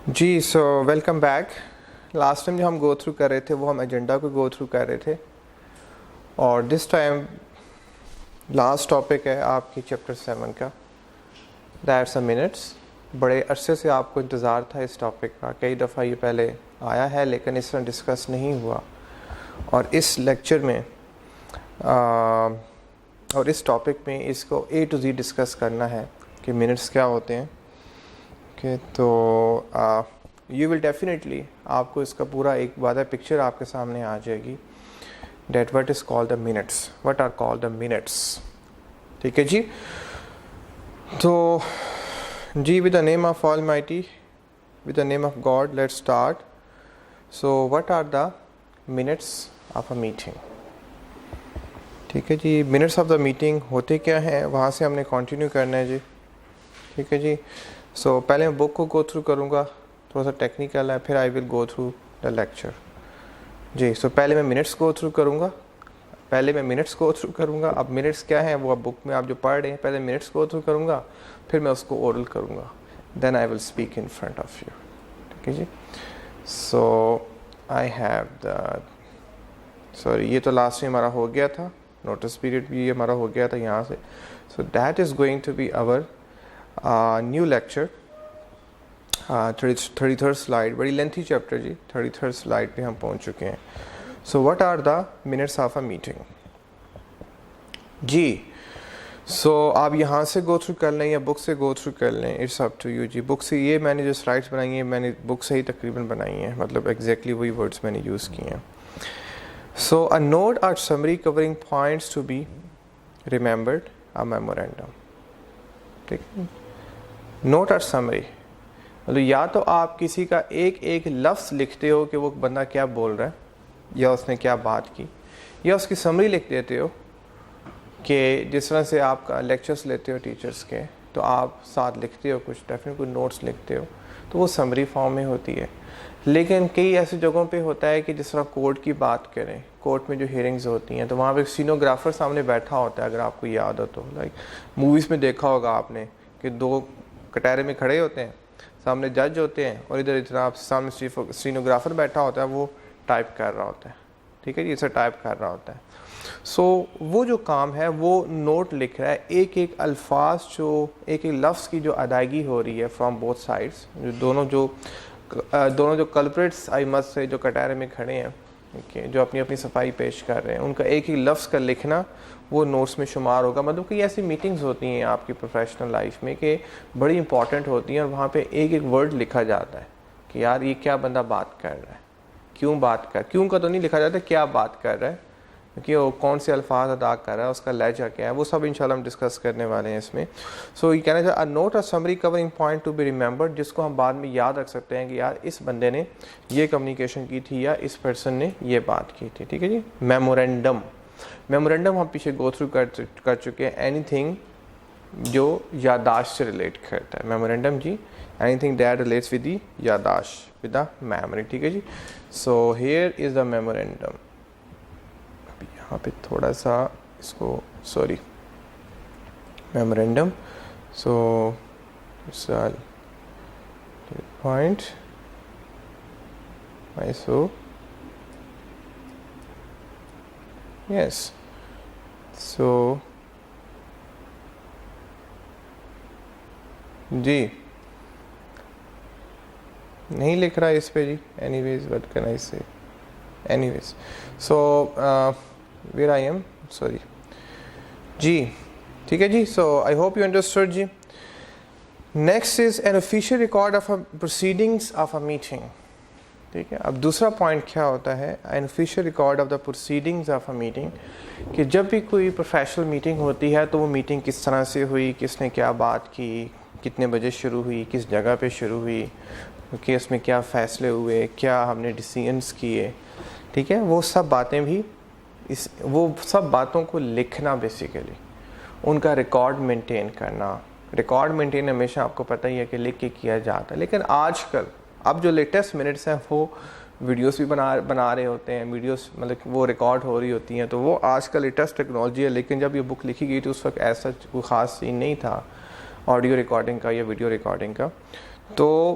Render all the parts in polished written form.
جی so welcome back. Last time جو ہم go through کر رہے تھے وہ ہم ایجنڈا کو گو تھرو کر رہے تھے, اور دس ٹائم لاسٹ ٹاپک ہے آپ کی چیپٹر 7 کا, دیٹس اے منٹس. بڑے عرصے سے آپ کو انتظار تھا اس ٹاپک کا, کئی دفعہ یہ پہلے آیا ہے لیکن اس طرح ڈسکس نہیں ہوا, اور اس لیکچر میں اور اس ٹاپک میں اس کو اے ٹو زی ڈسکس کرنا ہے کہ منٹس کیا ہوتے ہیں. تو یو ول ڈیفینیٹلی آپ کو اس کا پورا ایک واضح پکچر آپ کے سامنے آ جائے گی that what is call the minutes, what are call the minutes. ٹھیک ہے جی. تو جی with the name of almighty, with the name of God, let start. So what are the minutes of a meeting. ٹھیک ہے جی. Minutes of the meeting ہوتے کیا ہیں, وہاں سے ہم نے کنٹینیو کرنا ہے جی. ٹھیک ہے جی. سو پہلے میں بک کو گو تھرو کروں گا, تھوڑا سا ٹیکنیکل ہے, پھر آئی ول گو تھرو دا لیکچر. جی سو پہلے میں منٹس گو تھرو کروں گا. اب منٹس کیا ہیں وہ اب بک میں آپ جو پڑھ رہے ہیں, پہلے منٹس گو تھرو کروں گا, پھر میں اس کو اورل کروں گا, then I will speak in front of you. ٹھیک ہے جی. So I have the sorry یہ تو لاسٹ میں ہمارا ہو گیا تھا, نوٹس پیریڈ بھی ہمارا ہو گیا تھا یہاں سے. So that is going to be our new lecture. 33rd slide, بڑی لینتھی چیپٹر جی, 33rd سلائڈ پہ ہم پہنچ چکے ہیں. So what are the minutes of a meeting. جی سو آپ یہاں سے گو تھرو کر لیں یا بک سے گو تھرو کر لیں, اٹس اپ ٹو یو جی. بک سے یہ میں نے جو سلائڈس بنائی ہیں میں نے بک سے ہی تقریباً بنائی ہیں, مطلب ایگزیکٹلی وہی ورڈس میں نے یوز کیے ہیں. So a note or summary covering points to be remembered, a memorandum. ٹھیک ہے. نوٹ اور سمری مطلب یا تو آپ کسی کا ایک ایک لفظ لکھتے ہو کہ وہ بندہ کیا بول رہا ہے یا اس نے کیا بات کی, یا اس کی سمری لکھ دیتے ہو کہ جس طرح سے آپ کا لیکچرز لیتے ہو ٹیچرز کے, تو آپ ساتھ لکھتے ہو کچھ ڈیفینیٹ کوئی نوٹس لکھتے ہو, تو وہ سمری فارم میں ہوتی ہے. لیکن کئی ایسی جگہوں پہ ہوتا ہے کہ جس طرح کورٹ کی بات کریں, کورٹ میں جو ہیئرنگز ہوتی ہیں تو وہاں پہ ایک سینوگرافر سامنے بیٹھا ہوتا ہے, اگر آپ کو یاد ہو تو, لائک موویز میں دیکھا ہوگا آپ نے کہ دو کٹہرے میں کھڑے ہوتے ہیں, سامنے جج ہوتے ہیں اور ادھر اتنا سامنے سینوگرافر بیٹھا ہوتا ہے, وہ ٹائپ کر رہا ہوتا ہے. ٹھیک ہے جی, اسے ٹائپ کر رہا ہوتا ہے. سو وہ جو کام ہے وہ نوٹ لکھ رہا ہے, ایک ایک الفاظ جو ایک ایک لفظ کی جو ادائیگی ہو رہی ہے فرام بوتھ سائڈس, دونوں جو کلپریٹس آئی مس سے جو کٹہرے میں کھڑے ہیں, جو اپنی اپنی صفائی پیش کر رہے ہیں, ان کا ایک ایک لفظ کا لکھنا وہ نوٹس میں شمار ہوگا. مطلب کہ ایسی میٹنگز ہوتی ہیں آپ کی پروفیشنل لائف میں کہ بڑی امپورٹنٹ ہوتی ہیں, اور وہاں پہ ایک ایک ورڈ لکھا جاتا ہے کہ یار یہ کیا بندہ بات کر رہا ہے, کیوں کا تو نہیں لکھا جاتا, کیا بات کر رہا ہے, کہ وہ کون سے الفاظ ادا کر رہا ہے, اس کا لہجہ کیا ہے, وہ سب انشاءاللہ ہم ڈسکس کرنے والے ہیں اس میں. سو یہ کہنا چاہتا ہے note or summary covering point to be remembered, جس کو ہم بعد میں یاد رکھ سکتے ہیں کہ یار اس بندے نے یہ کمیونیکیشن کی تھی یا اس پرسن نے یہ بات کی تھی. ٹھیک ہے جی. میمورینڈم ہم پیچھے گو تھرو کر چکے ہیں. اینی تھنگ جو یادداشت سے ریلیٹ کرتا ہے, میمورینڈم جی, anything that relates with the یادداشت, ود دا میموری. ٹھیک ہے جی. So here is the memorandum. یہاں پہ تھوڑا سا اس کو sorry memorandum. So point so yes. So جی نہیں لکھ رہا اس پہ جی. Anyways what can I say, anyways. So where I am sorry جی. ٹھیک ہے جی. So I hope you understood جی. Next is an official record of proceedings of a meeting. ٹھیک ہے. اب دوسرا پوائنٹ کیا ہوتا ہے, an official record of the proceedings of a meeting, کہ جب بھی کوئی پروفیشنل میٹنگ ہوتی ہے تو وہ میٹنگ کس طرح سے ہوئی, کس نے کیا بات کی, کتنے بجے شروع ہوئی, کس جگہ پہ شروع ہوئی, کہ اس میں کیا فیصلے ہوئے, کیا ہم نے ڈیسیژنس کیے. ٹھیک ہے. وہ سب باتیں بھی وہ سب باتوں کو لکھنا, بیسیکلی ان کا ریکارڈ مینٹین کرنا. ریکارڈ مینٹین ہمیشہ آپ کو پتہ ہی ہے کہ لکھ کے کیا جاتا ہے, لیکن آج کل اب جو لیٹسٹ منٹس ہیں وہ ویڈیوز بھی بنا رہے ہوتے ہیں, ویڈیوز مطلب وہ ریکارڈ ہو رہی ہوتی ہیں, تو وہ آج کل لیٹسٹ ٹیکنالوجی ہے. لیکن جب یہ بک لکھی گئی تو اس وقت ایسا کوئی خاص سین نہیں تھا آڈیو ریکارڈنگ کا یا ویڈیو ریکارڈنگ کا. تو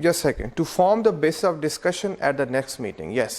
just second to form the basis of discussion at the next meeting. yes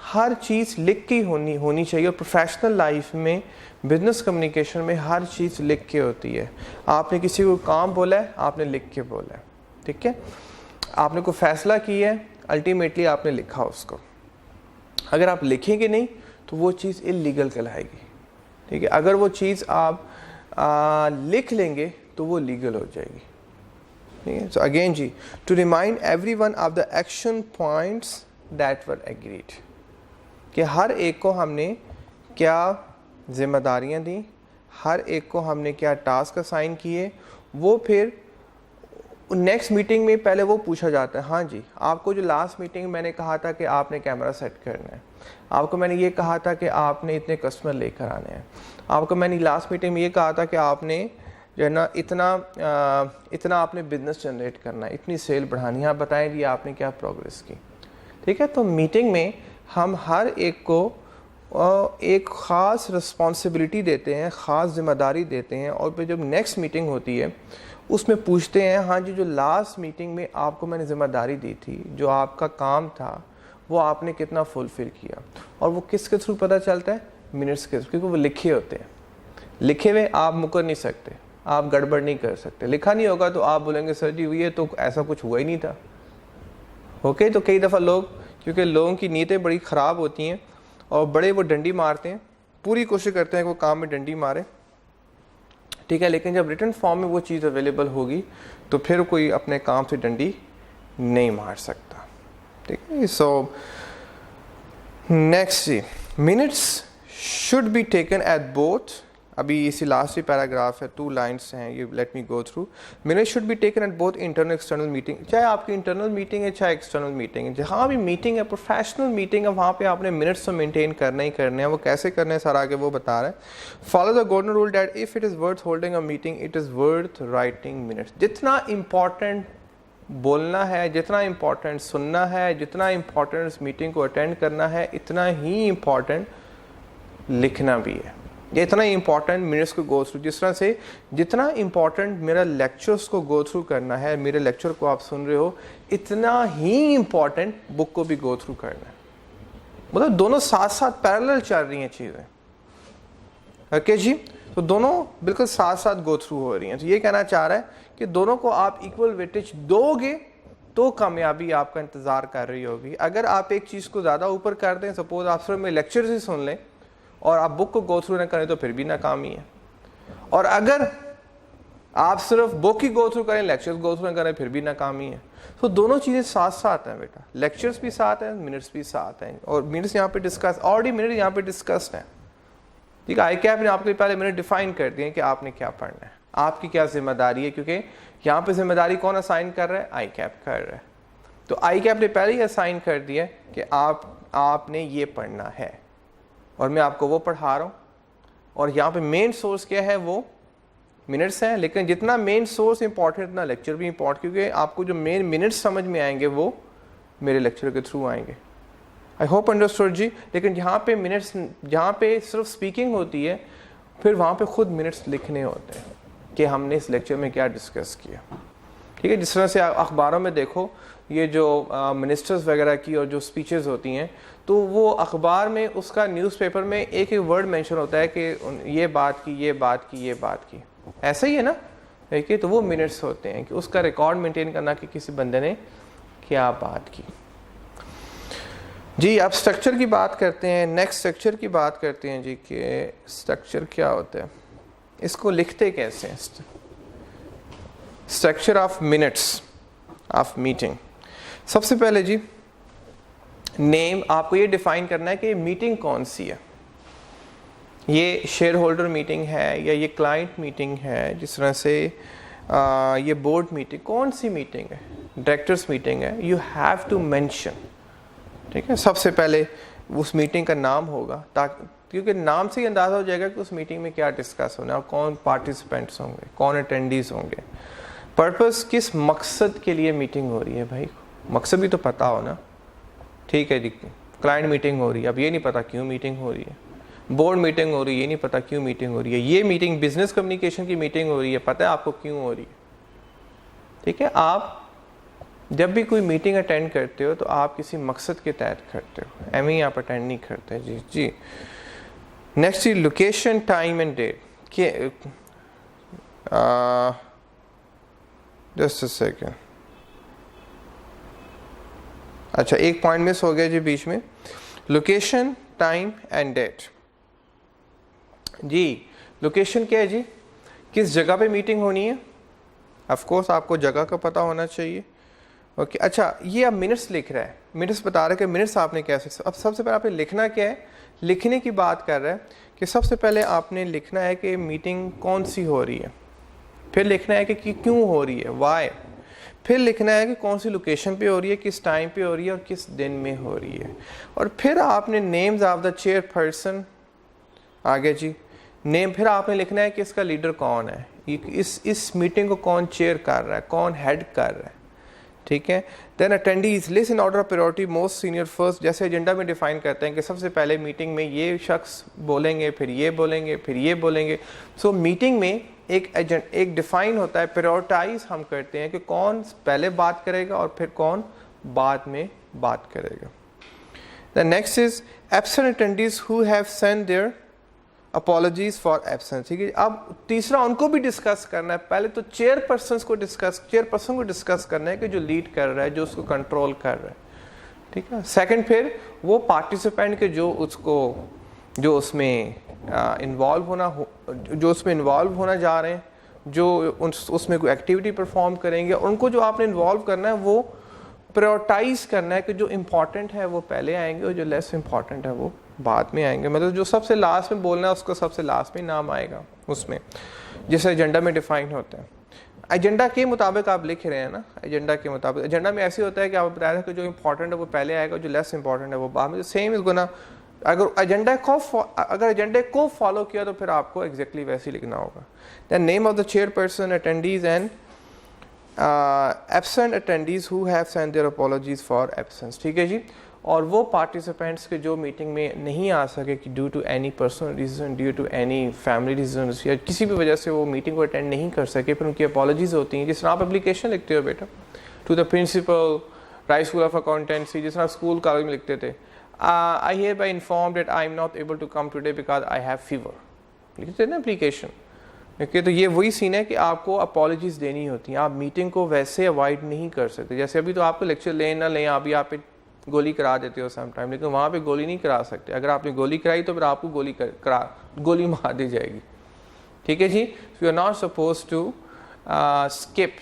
ہر چیز لکھ کے ہونی چاہیے. اور پروفیشنل لائف میں بزنس کمیونیکیشن میں ہر چیز لکھ کے ہوتی ہے. آپ نے کسی کو کام بولا ہے, آپ نے لکھ کے بولا ہے, ٹھیک ہے. آپ نے کوئی فیصلہ کیا ہے, الٹیمیٹلی آپ نے لکھا اس کو. اگر آپ لکھیں گے نہیں تو وہ چیز انلیگل کہلائے گی, ٹھیک ہے. اگر وہ چیز آپ لکھ لیں گے تو وہ لیگل ہو جائے گی. So again G, to remind everyone of the action points that were agreed, کہ ہر ایک کو ہم نے کیا ذمہ داریاں دیں, ہر ایک کو ہم نے کیا ٹاسک اسائن کیے. وہ پھر نیکسٹ میٹنگ میں پہلے وہ پوچھا جاتا ہے, ہاں جی آپ کو جو لاسٹ میٹنگ میں نے کہا تھا کہ آپ نے کیمرہ سیٹ کرنا ہے, آپ کو میں نے یہ کہا تھا کہ آپ نے اتنے کسٹمر لے کر آنے ہیں, آپ کو میں نے لاسٹ میٹنگ میں یہ کہا تھا کہ آپ نے جو ہے نا اتنا آپ نے بزنس جنریٹ کرنا ہے, اتنی سیل بڑھانی ہے, آپ بتائیں جی آپ نے کیا پروگریس کی, ٹھیک ہے. تو میٹنگ میں ہم ہر ایک کو ایک خاص رسپانسبلٹی دیتے ہیں, خاص ذمہ داری دیتے ہیں, اور پھر جب نیکسٹ میٹنگ ہوتی ہے اس میں پوچھتے ہیں, ہاں جی جو لاسٹ میٹنگ میں آپ کو میں نے ذمہ داری دی تھی, جو آپ کا کام تھا وہ آپ نے کتنا فلفل کیا. اور وہ کس کے تھرو پتہ چلتا ہے؟ منٹس کے تھرو, کیونکہ وہ لکھے ہوتے ہیں. لکھے ہوئے آپ مکر نہیں سکتے, آپ گڑبڑ نہیں کر سکتے. لکھا نہیں ہوگا تو آپ بولیں گے سر جی یہ تو ایسا کچھ ہوا ہی نہیں تھا. اوکے, تو کئی دفعہ لوگ, کیونکہ لوگوں کی نیتیں بڑی خراب ہوتی ہیں اور بڑے وہ ڈنڈی مارتے ہیں, پوری کوشش کرتے ہیں کہ وہ کام میں ڈنڈی مارے, ٹھیک ہے. لیکن جب ریٹن فارم میں وہ چیز اویلیبل ہوگی تو پھر کوئی اپنے کام سے ڈنڈی نہیں مار سکتا, ٹھیک ہے. سو نیکسٹ جی, minutes should be taken at both. ابھی اسی لاسٹ پیراگراف ہے, 2 لائنس ہیں, یہ let me go through. Minutes should be taken at both internal external meeting, چاہے آپ کی انٹرنل میٹنگ ہے چاہے ایکسٹرنل میٹنگ ہے. جہاں بھی میٹنگ ہے, پروفیشنل میٹنگ ہے, وہاں پہ آپ نے منٹس تو مینٹین کرنا ہی کرنے ہیں. وہ کیسے کرنے ہیں سر آگے وہ بتا رہے ہیں. Follow the golden rule that if it is worth holding a meeting it is worth writing minutes. جتنا امپورٹنٹ بولنا ہے, جتنا امپورٹنٹ سننا ہے, جتنا امپورٹنٹ اس میٹنگ کو اٹینڈ کرنا ہے, اتنا ہی امپورٹنٹ لکھنا بھی ہے. یہ اتنا ہی امپورٹنٹ منٹس کو گو تھرو, جس طرح سے جتنا امپورٹنٹ میرا لیکچرس کو گو تھرو کرنا ہے, میرے لیکچر کو آپ سن رہے ہو, اتنا ہی امپورٹنٹ بک کو بھی گو تھرو کرنا ہے. مطلب دونوں ساتھ ساتھ پیرالل چل رہی ہیں چیزیں, اوکے جی. تو دونوں بالکل ساتھ ساتھ گو تھرو ہو رہی ہیں. تو یہ کہنا چاہ رہا ہے کہ دونوں کو آپ ایکول ویٹیج دو گے تو کامیابی آپ کا انتظار کر رہی ہوگی. اگر آپ ایک چیز کو زیادہ اوپر کر دیں, سپوز آپ صرف میں لیکچرز ہی سن لیں اور آپ بک کو گو تھرو نہ کریں تو پھر بھی ناکامی ہے. اور اگر آپ صرف بک ہی گو تھرو کریں, لیکچرز گو تھرو نہ کریں, پھر بھی ناکامی ہے. تو دونوں چیزیں ساتھ ساتھ ہیں بیٹا, لیکچرز بھی ساتھ ہیں, منٹس بھی ساتھ ہیں. اور منٹس یہاں پہ ڈسکس, آلریڈی منٹ یہاں پہ ڈسکسڈ ہیں, ٹھیک ہے. آئی کیپ نے آپ کے لیے پہلے منٹ ڈیفائن کر دیے کہ آپ نے کیا پڑھنا ہے, آپ کی کیا ذمہ داری ہے, کیونکہ یہاں پہ ذمہ داری کون اسائن کر رہا ہے؟ آئی کیپ کر رہا ہے. تو آئی کیپ نے پہلے ہی اسائن کر دیا کہ آپ نے یہ پڑھنا ہے, اور میں آپ کو وہ پڑھا رہا ہوں. اور یہاں پہ مین سورس کیا ہے؟ وہ منٹس ہیں. لیکن جتنا مین سورس امپورٹنٹ اتنا لیکچر بھی امپورٹنٹ, کیونکہ آپ کو جو مین منٹس سمجھ میں آئیں گے وہ میرے لیکچر کے تھرو آئیں گے. آئی ہوپ انڈرسٹوڈ جی. لیکن جہاں پہ منٹس, جہاں پہ صرف اسپیکنگ ہوتی ہے, پھر وہاں پہ خود منٹس لکھنے ہوتے ہیں کہ ہم نے اس لیکچر میں کیا ڈسکس کیا, ٹھیک ہے. جس طرح سے اخباروں میں دیکھو یہ جو منسٹرز وغیرہ کی اور جو اسپیچز ہوتی ہیں, تو وہ اخبار میں اس کا نیوز پیپر میں ایک ایک ورڈ مینشن ہوتا ہے کہ یہ بات کی, یہ بات کی, یہ بات کی. ایسا ہی ہے نا, ٹھیک ہے. تو وہ منٹس ہوتے ہیں کہ اس کا ریکارڈ مینٹین کرنا کہ کسی بندے نے کیا بات کی. جی اب اسٹرکچر کی بات کرتے ہیں, نیکسٹ اسٹرکچر کی بات کرتے ہیں جی, کہ اسٹرکچر کیا ہوتا ہے, اس کو لکھتے کیسے ہیں. Structure of minutes of meeting. سب سے پہلے جی نیم, آپ کو یہ ڈیفائن کرنا ہے کہ میٹنگ کون سی ہے. یہ شیئر ہولڈر میٹنگ ہے یا یہ کلائنٹ میٹنگ ہے, جس طرح سے یہ بورڈ میٹنگ, کون سی میٹنگ ہے, ڈائریکٹرس میٹنگ ہے. یو ہیو ٹو مینشن, ٹھیک ہے. سب سے پہلے اس میٹنگ کا نام ہوگا, تاکہ کیونکہ نام سے ہی اندازہ ہو جائے گا کہ اس میٹنگ میں کیا ڈسکس ہونا ہے, اور کون پارٹیسپینٹس ہوں گے, کون اٹینڈیز ہوں گے, پرپس کس مقصد کے لیے میٹنگ ہو رہی ہے. بھائی مقصد بھی تو پتہ ہو نا, ٹھیک ہے جی. کلائنٹ میٹنگ ہو رہی ہے, اب یہ نہیں پتا کیوں میٹنگ ہو رہی ہے. بورڈ میٹنگ ہو رہی ہے, یہ نہیں پتا کیوں میٹنگ ہو رہی ہے. یہ میٹنگ بزنس کمیونیکیشن کی میٹنگ ہو رہی ہے, پتہ ہے آپ کو کیوں ہو رہی ہے, ٹھیک ہے. آپ جب بھی کوئی میٹنگ اٹینڈ کرتے ہو تو آپ کسی مقصد کے تحت کرتے ہو, ایم ہی آپ اٹینڈ نہیں کرتے. جی نیکسٹ جی location, time and date. Just a second, اچھا ایک پوائنٹ مس ہو گیا جی بیچ میں, لوکیشن, ٹائم اینڈ ڈیٹ. جی لوکیشن کیا ہے جی, کس جگہ پہ میٹنگ ہونی ہے. آف کورس آپ کو جگہ کا پتہ ہونا چاہیے. اوکے اچھا یہ اب منٹس لکھ رہا ہے, منٹس بتا رہا ہے کہ منٹس آپ نے کیسے, اب سب سے پہلے آپ نے لکھنا کیا ہے, لکھنے کی بات کر رہا ہے کہ سب سے پہلے آپ نے لکھنا ہے کہ میٹنگ کون سی ہو رہی ہے, پھر لکھنا ہے کہ کیوں ہو رہی ہے, وائی, پھر لکھنا ہے کہ کون سی لوکیشن پہ ہو رہی ہے, کس ٹائم پہ ہو رہی ہے اور کس دن میں ہو رہی ہے, اور پھر آپ نے names of the chair person, آگے جی نیم, پھر آپ نے لکھنا ہے کہ اس کا لیڈر کون ہے, اس میٹنگ کو کون چیئر کر رہا ہے, کون ہیڈ کر رہا ہے, ٹھیک ہے. Then attendees list in order of priority most senior first, جیسے ایجنڈا میں ڈیفائن کرتے ہیں کہ سب سے پہلے میٹنگ میں یہ شخص بولیں گے, پھر یہ بولیں گے, پھر یہ بولیں گے. سو میٹنگ میں ایک ڈیفائن ہوتا ہے, پریورٹائز ہم کرتے ہیں کہ کون پہلے بات کرے گا اور پھر کون بعد میں بات کرے گا. The next is absent attendees who have sent their apologies for absence. ٹھیک ہے, اب تیسرا ان کو بھی ڈسکس کرنا ہے. پہلے تو چیئر پرسن کو ڈسکس کرنا ہے کہ جو لیڈ کر رہا ہے, جو اس کو کنٹرول کر رہا ہے, ٹھیک ہے. سیکنڈ پھر وہ پارٹیسپینٹ کے جو اس میں انوالو ہونا جا رہے ہیں, جو اس میں کوئی ایکٹیویٹی پرفارم کریں گے, اور ان کو جو آپ نے انوالو کرنا ہے وہ پریورٹائز کرنا ہے کہ جو امپورٹنٹ ہے وہ پہلے آئیں گے اور جو لیس امپورٹنٹ ہے وہ بعد میں آئیں گے. مطلب جو سب سے لاسٹ میں بولنا ہے اس کو سب سے لاسٹ میں نام آئے گا اس میں, جیسے ایجنڈا میں ڈیفائن ہوتا ہے. ایجنڈا کے مطابق آپ لکھ رہے ہیں نا, ایجنڈا کے مطابق. ایجنڈا میں ایسے ہوتا ہے کہ آپ بتایا تھا کہ جو امپورٹنٹ ہے وہ پہلے آئے گا, جو لیس امپورٹنٹ ہے وہ بعد میں. سیم از گونا, اگر ایجنڈے کو فالو کیا تو پھر آپ کو ایگزیکٹلی ویسے ہی لکھنا ہوگا. Then name of the chairperson, attendees and absent attendees who have sent their apologies for absence. ٹھیک ہے جی. اور وہ پارٹیسپینٹس کے جو میٹنگ میں نہیں آ سکے کہ due to any personal reason, due to any family reasons, یا کسی بھی وجہ سے وہ میٹنگ کو اٹینڈ نہیں کر سکے, پھر ان کی اپالوجیز ہوتی ہیں. جس طرح آپ اپلیکیشن لکھتے ہو بیٹا to the principal, right school of accountancy, جس طرح اسکول کالج میں لکھتے تھے, I hereby inform that I am not able to come today because I have fever. لکھتے نا اپلیکیشن. اوکے, تو یہ وہی سین ہے کہ آپ کو اپالوجیز دینی ہوتی ہیں. آپ میٹنگ کو ویسے اوائڈ نہیں کر سکتے. جیسے ابھی تو آپ کو لیکچر لیں نہ لیں, ابھی آپ پہ گولی کرا دیتے ہو سم ٹائم, لیکن وہاں پہ گولی نہیں کرا سکتے. اگر آپ نے گولی کرائی تو پھر آپ کو گولی مار دی جائے گی. ٹھیک ہے جی. You are not suppose to skip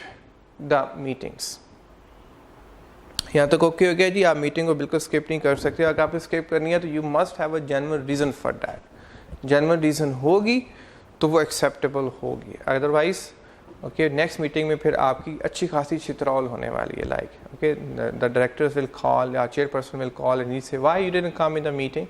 the meetings. یہاں تک اوکے ہو گیا جی. آپ میٹنگ کو بالکل اسکپ نہیں کر سکتے. اگر آپ اسکپ کرنی ہے تو you must have a genuine reason for that. Genuine reason ہوگی تو وہ ایکسیپٹیبل ہوگی, ادروائز اوکے نیکسٹ میٹنگ میں پھر آپ کی اچھی خاصی چترول ہونے والی ہے. Like okay the directors will call یا chairperson will call and he say why you didn't come in the meeting,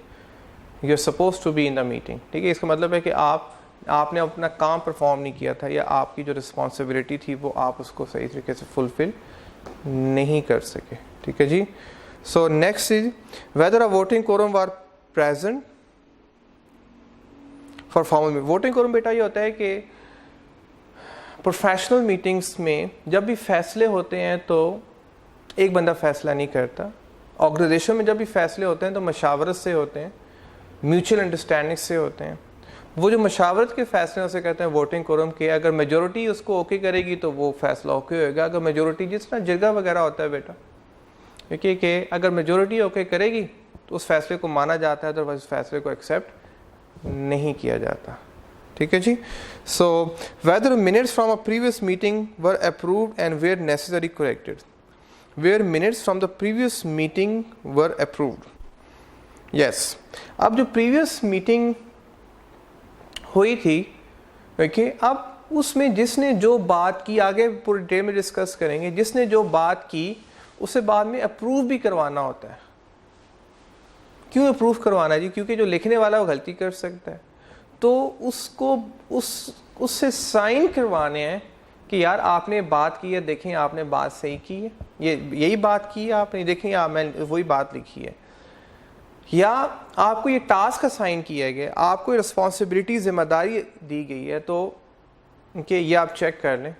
you are suppose to be in the meeting. ٹھیک ہے, اس کا مطلب ہے کہ آپ نے اپنا کام پرفارم نہیں کیا تھا, یا آپ کی جو رسپانسبلٹی تھی وہ آپ اس کو صحیح طریقے سے فلفل نہیں کر سکے. ٹھیک ہے جی. So next is whether a voting quorum are present for formal میں. ووٹنگ کوورم بیٹا یہ ہوتا ہے کہ پروفیشنل میٹنگس میں جب بھی فیصلے ہوتے ہیں تو ایک بندہ فیصلہ نہیں کرتا. آرگنائزیشن میں جب بھی فیصلے ہوتے ہیں تو مشاورت سے ہوتے ہیں, میوچل انڈرسٹینڈنگ سے ہوتے ہیں. وہ جو مشاورت کے فیصلے اسے کہتے ہیں ووٹنگ کوورم کے. اگر میجورٹی اس کو اوکے کرے گی تو وہ فیصلہ اوکے ہوئے گا. اگر میجورٹی, جس طرح جرگہ وغیرہ ہوتا ہے بیٹا, کیونکہ کہ اگر میجورٹی اوکے کرے گی تو اس فیصلے کو مانا جاتا ہے, ادروائز اس فیصلے کو ایکسیپٹ نہیں کیا جاتا. ٹھیک ہے جی. So whether minutes from a previous meeting were approved and where necessary corrected. Where minutes from the previous meeting were approved. Yes, اب جو پریویس میٹنگ ہوئی تھی, اوکے, اب اس میں جس نے جو بات کی, آگے پوری ڈیٹیل میں ڈسکس کریں گے, جس نے جو بات کی اسے بعد میں اپروو بھی کروانا ہوتا ہے. کیوں اپروو کروانا ہے جی؟ کیونکہ جو لکھنے والا وہ غلطی کر سکتا ہے, تو اس کو اس سے سائن کروانے ہیں کہ یار آپ نے بات کی ہے, دیکھیں آپ نے بات صحیح کی ہے, یہی بات کی ہے آپ نے, دیکھیں میں وہی بات لکھی ہے. یا آپ کو یہ ٹاسک اسائن کیا گیا, آپ کو رسپانسبلٹی ذمہ داری دی گئی ہے, تو کہ یہ آپ چیک کر لیں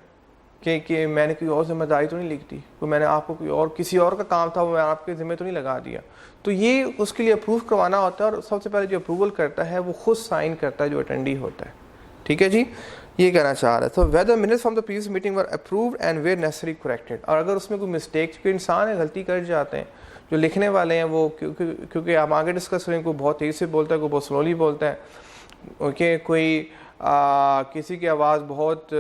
کہ میں نے کوئی اور ذمہ داری تو نہیں لکھ دی, کوئی میں نے آپ کو کوئی اور کسی اور کا کام تھا وہ میں آپ کے ذمہ تو نہیں لگا دیا. تو یہ اس کے لیے اپروو کروانا ہوتا ہے, اور سب سے پہلے جو اپروول کرتا ہے وہ خود سائن کرتا ہے جو اٹینڈی ہوتا ہے. ٹھیک ہے جی, یہ کہنا چاہ رہا ہے. تو whether minutes from the previous meeting were approved and where necessary corrected. اور اگر اس میں کوئی مسٹیک, کیونکہ انسان ہے غلطی کر جاتے ہیں, جو لکھنے والے ہیں وہ کیونکہ ہم آگے ڈسکس کریں, کوئی بہت تیز سے بولتا ہے, کوئی بہت سلولی بولتا ہے, اوکے, کوئی کسی کی آواز بہت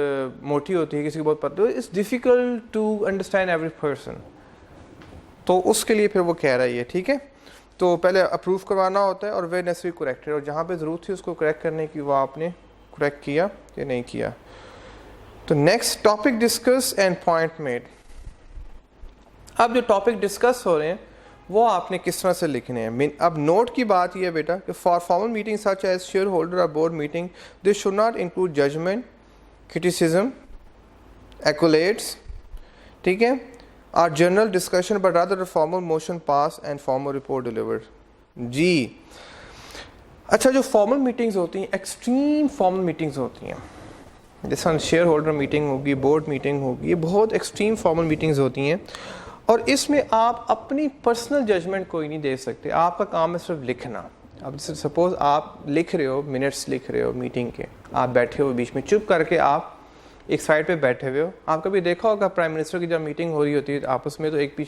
موٹی ہوتی ہے, کسی کی بہت پتلی. It's difficult to understand every person. تو اس کے لیے پھر وہ کہہ رہی ہے. ٹھیک ہے, تو پہلے اپروو کروانا ہوتا ہے اور ویئر نیسری کریکٹڈ, اور جہاں پہ ضرورت تھی اس کو کریکٹ کرنے کی وہ آپ نے کریکٹ کیا کہ نہیں کیا. تو next topic discuss and point made. اب جو ٹاپک ڈسکس ہو رہے ہیں وہ آپ نے کس طرح سے لکھنے ہیں. اب نوٹ کی بات یہ ہے بیٹا کہ for formal meeting such as shareholder اور board meeting this should not include judgement, criticism, accolades, ٹھیک ہے, اور general discussion but rather formal motion pass and formal report delivered. جی اچھا, جو فارمل میٹنگز ہوتی ہیں, ایکسٹریم فارمل میٹنگز ہوتی ہیں, جیسا شیئر ہولڈر میٹنگ ہوگی, بورڈ میٹنگ ہوگی, یہ بہت ایکسٹریم فارمل میٹنگز ہوتی ہیں, اور اس میں آپ اپنی پرسنل ججمنٹ کوئی نہیں دے سکتے. آپ کا کام ہے صرف لکھنا. اب سپوز آپ لکھ رہے ہو, منٹس لکھ رہے ہو میٹنگ کے, آپ بیٹھے ہو بیچ میں چپ کر کے, آپ ایک سائڈ پہ بیٹھے ہوئے ہو. آپ کبھی دیکھا ہوگا پرائم منسٹر کی جب میٹنگ ہو رہی ہوتی ہے آپس میں, تو ایک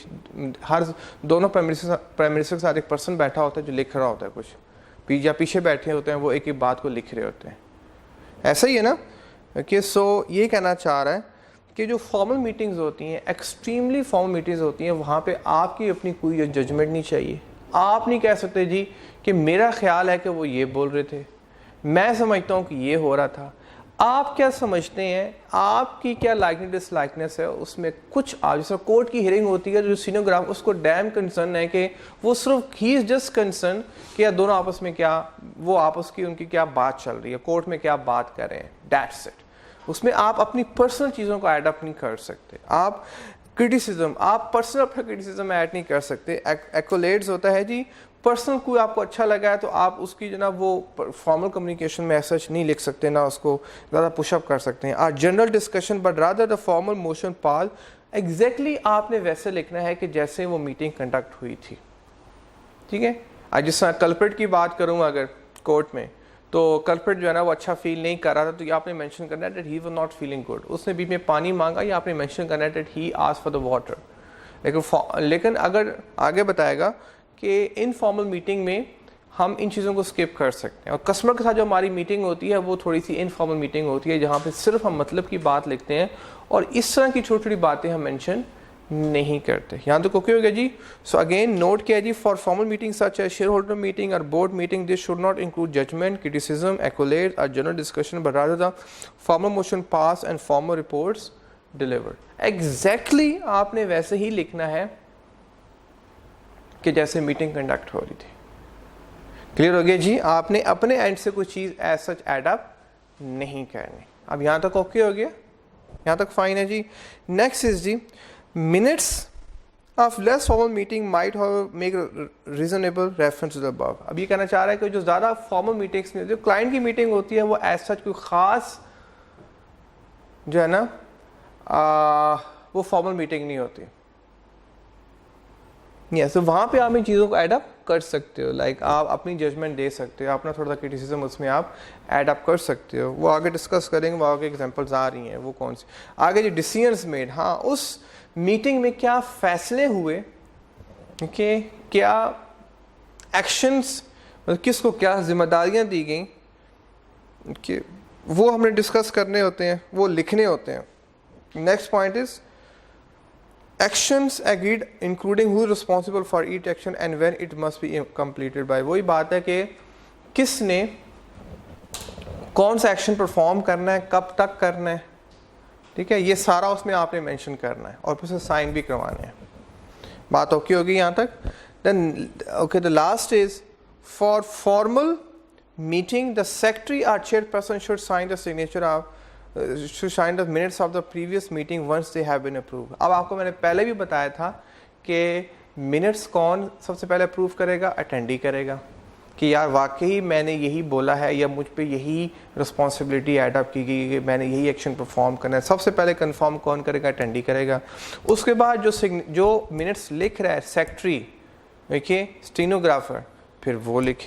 ہر دونوں پرائم منسٹر کے ساتھ ایک پرسن بیٹھا ہوتا ہے جو لکھ رہا ہوتا ہے کچھ, یا پیچھے بیٹھے ہوتے ہیں وہ ایک ایک بات کو لکھ رہے ہوتے ہیں. ایسا ہی ہے نا کہ سو یہ کہنا چاہ رہا ہے کہ جو فارمل میٹنگز ہوتی ہیں, ایکسٹریملی فارمل میٹنگز ہوتی ہیں, وہاں پہ آپ کی اپنی کوئی ججمنٹ نہیں چاہیے. آپ نہیں کہہ سکتے جی کہ میرا خیال ہے کہ وہ یہ بول رہے تھے, میں سمجھتا ہوں کہ یہ ہو رہا تھا. آپ کیا سمجھتے ہیں, آپ کی کیا لائکنس ڈس لائکنس ہے اس میں کچھ. جیسے کورٹ کی ہیئرنگ ہوتی ہے, جو سینوگراف اس کو ڈیم کنسرن ہے کہ وہ صرف ہی از جسٹ کنسرن کہ دونوں آپس میں کیا, وہ آپس کی ان کی کیا بات چل رہی ہے, کورٹ میں کیا بات کر رہے ہیں, دیٹس اٹ. اس میں آپ اپنی پرسنل چیزوں کو ایڈ اپ نہیں کر سکتے. آپ کرٹیسزم, آپ پرسنل اپنا کرٹیسزم ایڈ نہیں کر سکتے. ایکولیٹس ہوتا ہے جی, پرسنل کوئی آپ کو اچھا لگا ہے تو آپ اس کی جناب وہ فارمل کمیونیکیشن میں ایسا نہیں لکھ سکتے, نہ اس کو زیادہ پش اپ کر سکتے ہیں. Or general discussion but rather the formal motion pass, exactly آپ نے ویسے لکھنا ہے کہ جیسے وہ میٹنگ کنڈکٹ ہوئی تھی. ٹھیک ہے, آج جس طرح کلپریٹ کی بات کروں اگر کورٹ میں, تو کلپریٹ جو ہے نا وہ اچھا فیل نہیں کر رہا تھا, تو یہ آپ نے مینشن کرنا ہے that he was not feeling good. اس نے بیچ میں پانی مانگا, یا آپ نے مینشن کرنا ہے that he asked for the water. لیکن اگر آگے بتائے گا کہ ان فارمل میٹنگ میں ہم ان چیزوں کو اسکپ کر سکتے ہیں. اور کسٹمر کے ساتھ جو ہماری میٹنگ ہوتی ہے وہ تھوڑی سی انفارمل میٹنگ ہوتی ہے, جہاں پہ صرف ہم مطلب کی بات لکھتے ہیں اور اس طرح کی چھوٹی چھوٹی باتیں ہم مینشن نہیں کرتے. یہاں تک اوکے ہو گیا جی. سو اگین نوٹ کیا جی, for formal meeting such as shareholder meeting اور board meeting this should not include judgement, criticism, accolade اور general discussion but rather the formal motion pass and formal reports delivered. Exactly آپ نے ویسے ہی لکھنا ہے کہ جیسے میٹنگ کنڈکٹ ہو رہی تھی. کلیئر ہو گیا جی. آپ نے اپنے اینڈ سے کوئی چیز ایز سچ ایڈ اپ نہیں کرنی. اب یہاں تک اوکے ہو گیا, یہاں تک فائن ہے جی. نیکسٹ از جی, minutes of less formal meeting might make reasonable reference to the above. اب یہ کہنا چاہ رہا ہے کہ جو زیادہ فارمل میٹنگس نہیں ہوتی, جو کلائنٹ کی میٹنگ ہوتی ہے وہ ایز سچ کوئی خاص جو ہے نا وہ فارمل میٹنگ نہیں ہوتی. یس, وہاں پہ آپ ان چیزوں کو ایڈ اپ کر سکتے ہو, لائک آپ اپنی ججمنٹ دے سکتے ہو, اپنا تھوڑا سا کرٹیسزم اس میں آپ ایڈ اپ کر سکتے ہو. وہ آگے ڈسکس کریں گے, وہ آگے ایگزامپلز آ رہی ہیں وہ کون سی. آگے جو ڈیسیژنز میڈ, ہاں اس میٹنگ میں کیا فیصلے ہوئے, کہ کیا ایکشنز, کس کو کیا ذمہ داریاں دی گئیں, کہ وہ ہم نے ڈسکس کرنے ہوتے ہیں, وہ لکھنے ہوتے ہیں. Next point is actions agreed including who responsible for each action and when it must be completed by. وہی بات ہے کہ کس نے کون سا ایکشن پرفارم کرنا ہے, کب تک کرنا ہے. ٹھیک ہے, یہ سارا اس میں آپ نے مینشن کرنا ہے, اور پھر سائن بھی کروانے ہیں. بات اوکے ہوگی یہاں تک. Then okay, the last is for formal meeting the secretary اور chairperson should sign the signature of should sign the minutes of the previous meeting once they have been approved. اب آپ کو میں نے پہلے بھی بتایا تھا کہ منٹس کون سب سے پہلے اپروو کرے گا, اٹینڈی کرے گا. کہ یار واقعی میں نے یہی بولا ہے یا مجھ پہ یہی رسپانسبلٹی ایڈ اپ کی گئی کہ میں نے یہی ایکشن پرفارم کرنا ہے. سب سے پہلے کنفرم کون کرے گا؟ اٹینڈی کرے گا. اس کے بعد جو منٹس لکھ رہا ہے سیکٹری، دیکھیے اسٹینوگرافر، پھر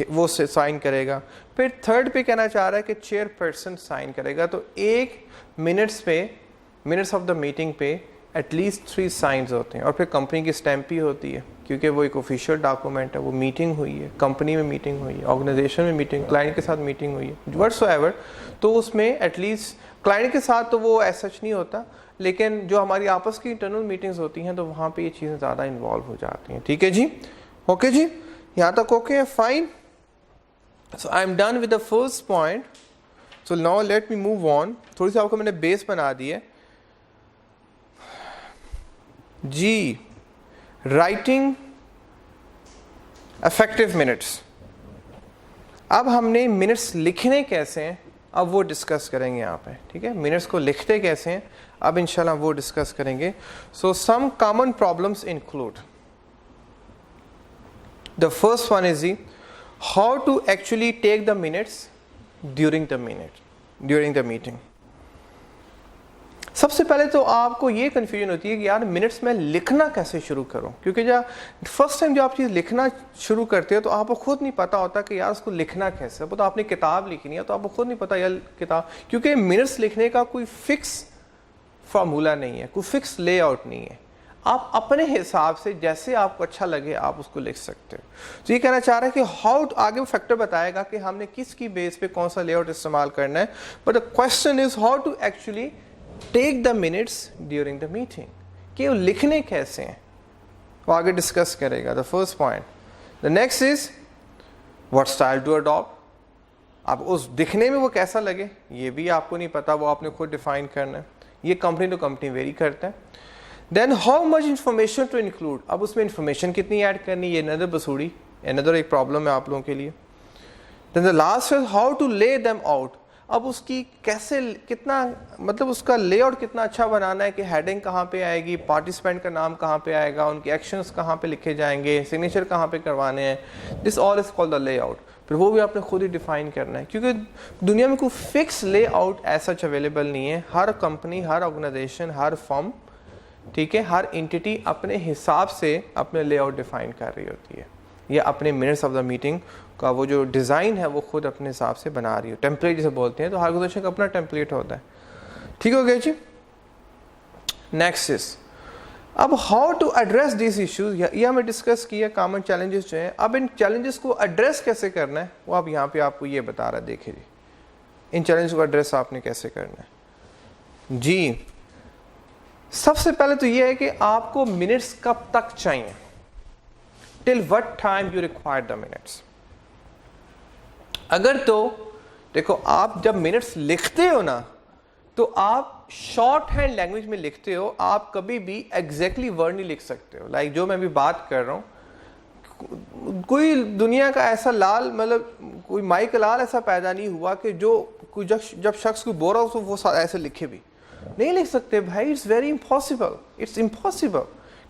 وہ سائن کرے گا. پھر تھرڈ پہ کہنا چاہ رہا ہے کہ چیئر پرسن سائن کرے گا. تو ایک منٹس آف دا میٹنگ پہ ایٹ لیسٹ 3 سائنز ہوتے ہیں. اور پھر کمپنی کی اسٹیمپ بھی ہوتی ہے کیونکہ وہ ایک آفیشیل ڈاکومنٹ ہے. وہ میٹنگ ہوئی ہے، کمپنی میں میٹنگ ہوئی ہے، آرگنائزیشن میں میٹنگ، کلائنٹ کے ساتھ میٹنگ ہوئی ہے، وٹس ایور. تو اس میں ایٹ لیسٹ کلائنٹ کے ساتھ تو وہ ایز سچ نہیں ہوتا، لیکن جو ہماری آپس کی انٹرنل میٹنگز ہوتی ہیں تو وہاں پہ یہ چیزیں زیادہ انوالو ہو جاتی ہیں. ٹھیک ہے جی، اوکے جی، یہاں تک اوکے ہے، fine. So I am done with the first point. So now let me move on. تھوڑی سی آپ کو میں نے بیس بنا دی ہے جی. Writing effective minutes. اب ہم نے منٹس لکھنے کیسے ہیں اب وہ ڈسکس کریں گے یہاں پہ. ٹھیک ہے، منٹس کو لکھتے کیسے ہیں اب انشاءاللہ وہ ڈسکس کریں گے. So some common problems include. The first one is how to actually take the minutes during the meeting. سب سے پہلے تو آپ کو یہ کنفیوژن ہوتی ہے کہ یار منٹس میں لکھنا کیسے شروع کروں، کیونکہ جب فرسٹ ٹائم جو آپ چیز لکھنا شروع کرتے ہو تو آپ کو خود نہیں پتا ہوتا کہ یار اس کو لکھنا کیسے. تو آپ نے کتاب لکھنی ہے تو آپ کو خود نہیں پتا یار کتاب، کیونکہ منٹس لکھنے کا کوئی فکس فارمولا نہیں ہے، کوئی فکس لے آؤٹ نہیں ہے. آپ اپنے حساب سے جیسے آپ کو اچھا لگے آپ اس کو لکھ سکتے ہو. تو یہ کہنا چاہ رہا ہے کہ ہاؤ آگے وہ فیکٹر بتائے گا کہ ہم نے کس کی بیس پہ کون سا لے آؤٹ استعمال کرنا ہے. But the question is how to actually take the minutes during the meeting, کہ وہ لکھنے کیسے ہیں وہ آگے ڈسکس کرے گا. The first point. The next is what style to adapt. اب اس دکھنے میں وہ کیسا لگے یہ بھی آپ کو نہیں پتا، وہ آپ نے خود ڈیفائن کرنا ہے. یہ کمپنی ٹو کمپنی ویری کرتا ہے. Then how much information to include. اب اس میں انفارمیشن کتنی ایڈ کرنی، یہ اندر بسوڑی اندر ایک پرابلم ہے آپ لوگوں کے لیے. Then the last is how to lay them out. اب اس کی کیسے کتنا مطلب اس کا لے آؤٹ کتنا اچھا بنانا ہے کہ ہیڈنگ کہاں پہ آئے گی، پارٹیسپینٹ کا نام کہاں پہ آئے گا، ان کے ایکشنز کہاں پہ لکھے جائیں گے، سگنیچر کہاں پہ کروانے ہیں. دس آل از کالڈ دا لے آؤٹ. پھر وہ بھی آپ نے خود ہی ڈیفائن کرنا ہے، کیونکہ دنیا میں کوئی fix lay out as such available نہیں ہے. ہر کمپنی، ہر آرگنائزیشن، ہر فرم، ٹھیک ہے، ہر انٹیٹی اپنے حساب سے اپنے لے آؤٹ ڈیفائن کر رہی ہوتی ہے، یا اپنے منٹس آف دا میٹنگ کا وہ جو ڈیزائن ہے وہ خود اپنے حساب سے بنا رہی ہو. ٹیمپلیٹ جسے بولتے ہیں، تو ہر آرگنائزیشن کا اپنا ٹیمپلیٹ ہوتا ہے. ٹھیک ہو گیا جی. نیکسٹ از اب how to address these issues. یہ ہمیں ڈسکس کیا کامن چیلنجز جو ہیں. اب ان چیلنجز کو ایڈریس کیسے کرنا ہے وہ اب یہاں پہ آپ کو یہ بتا رہا ہے. دیکھیں جی ان چیلنج کو ایڈریس آپ نے کیسے کرنا ہے. جی سب سے پہلے تو یہ ہے کہ آپ کو منٹس کب تک چاہیے، till what time you require the minutes. اگر تو دیکھو آپ جب منٹس لکھتے ہو نا تو آپ شارٹ ہینڈ لینگویج میں لکھتے ہو، آپ کبھی بھی ایگزیکٹلی ورڈ نہیں لکھ سکتے ہو. لائک جو میں بھی بات کر رہا ہوں، کوئی دنیا کا ایسا لال مطلب کوئی مائک لال ایسا پیدا نہیں ہوا کہ جو جب شخص کو بول رہا ہو تو وہ ایسے لکھے بھی نہیں لکھ سکتے بھائی. It's very impossible, it's impossible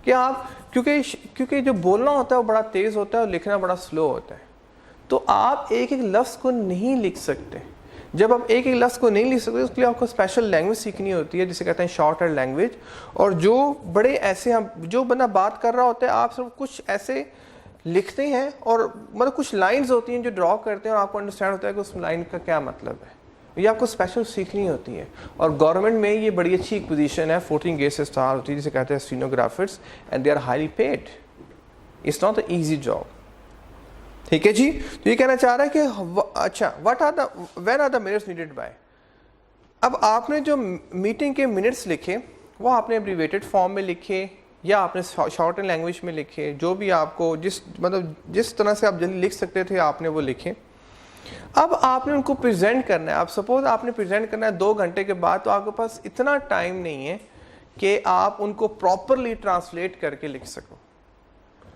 کہ آپ کیونکہ جو بولنا ہوتا ہے وہ بڑا تیز ہوتا ہے اور لکھنا بڑا سلو ہوتا ہے. تو آپ ایک ایک لفظ کو نہیں لکھ سکتے. جب آپ ایک ایک لفظ کو نہیں لکھ سکتے اس کے لیے آپ کو اسپیشل لینگویج سیکھنی ہوتی ہے جسے کہتے ہیں شارٹ ہینڈ لینگویج. اور جو بڑے ایسے جو بندہ بات کر رہا ہوتا ہے آپ صرف کچھ ایسے لکھتے ہیں اور مطلب کچھ لائنز ہوتی ہیں جو ڈرا کرتے ہیں اور آپ کو انڈرسٹینڈ ہوتا ہے کہ اس لائن کا کیا مطلب ہے. یہ آپ کو اسپیشل سیکھنی ہوتی ہے. اور گورنمنٹ میں یہ بڑی اچھی ایک پوزیشن ہے 14 گریڈ سے اسٹارٹ ہوتی ہے جسے کہتے ہیں stenographers, and they are highly paid. It's not a easy job. ٹھیک ہے جی. تو یہ کہنا چاہ رہا ہے کہ اچھا when are the minutes needed by. اب آپ نے جو میٹنگ کے منٹس لکھے وہ آپ نے ایبریویٹڈ فارم میں لکھے یا آپ نے شارٹ اینڈ لینگویج میں لکھے، جو بھی آپ کو جس طرح سے آپ جلدی لکھ سکتے تھے آپ نے وہ لکھے. اب آپ نے ان کو پریزنٹ کرنا ہے. آپ سپوز آپ نے پریزنٹ کرنا ہے 2 گھنٹے کے بعد، تو آپ کے پاس اتنا ٹائم نہیں ہے کہ آپ ان کو پراپرلی ٹرانسلیٹ کر کے لکھ سکو.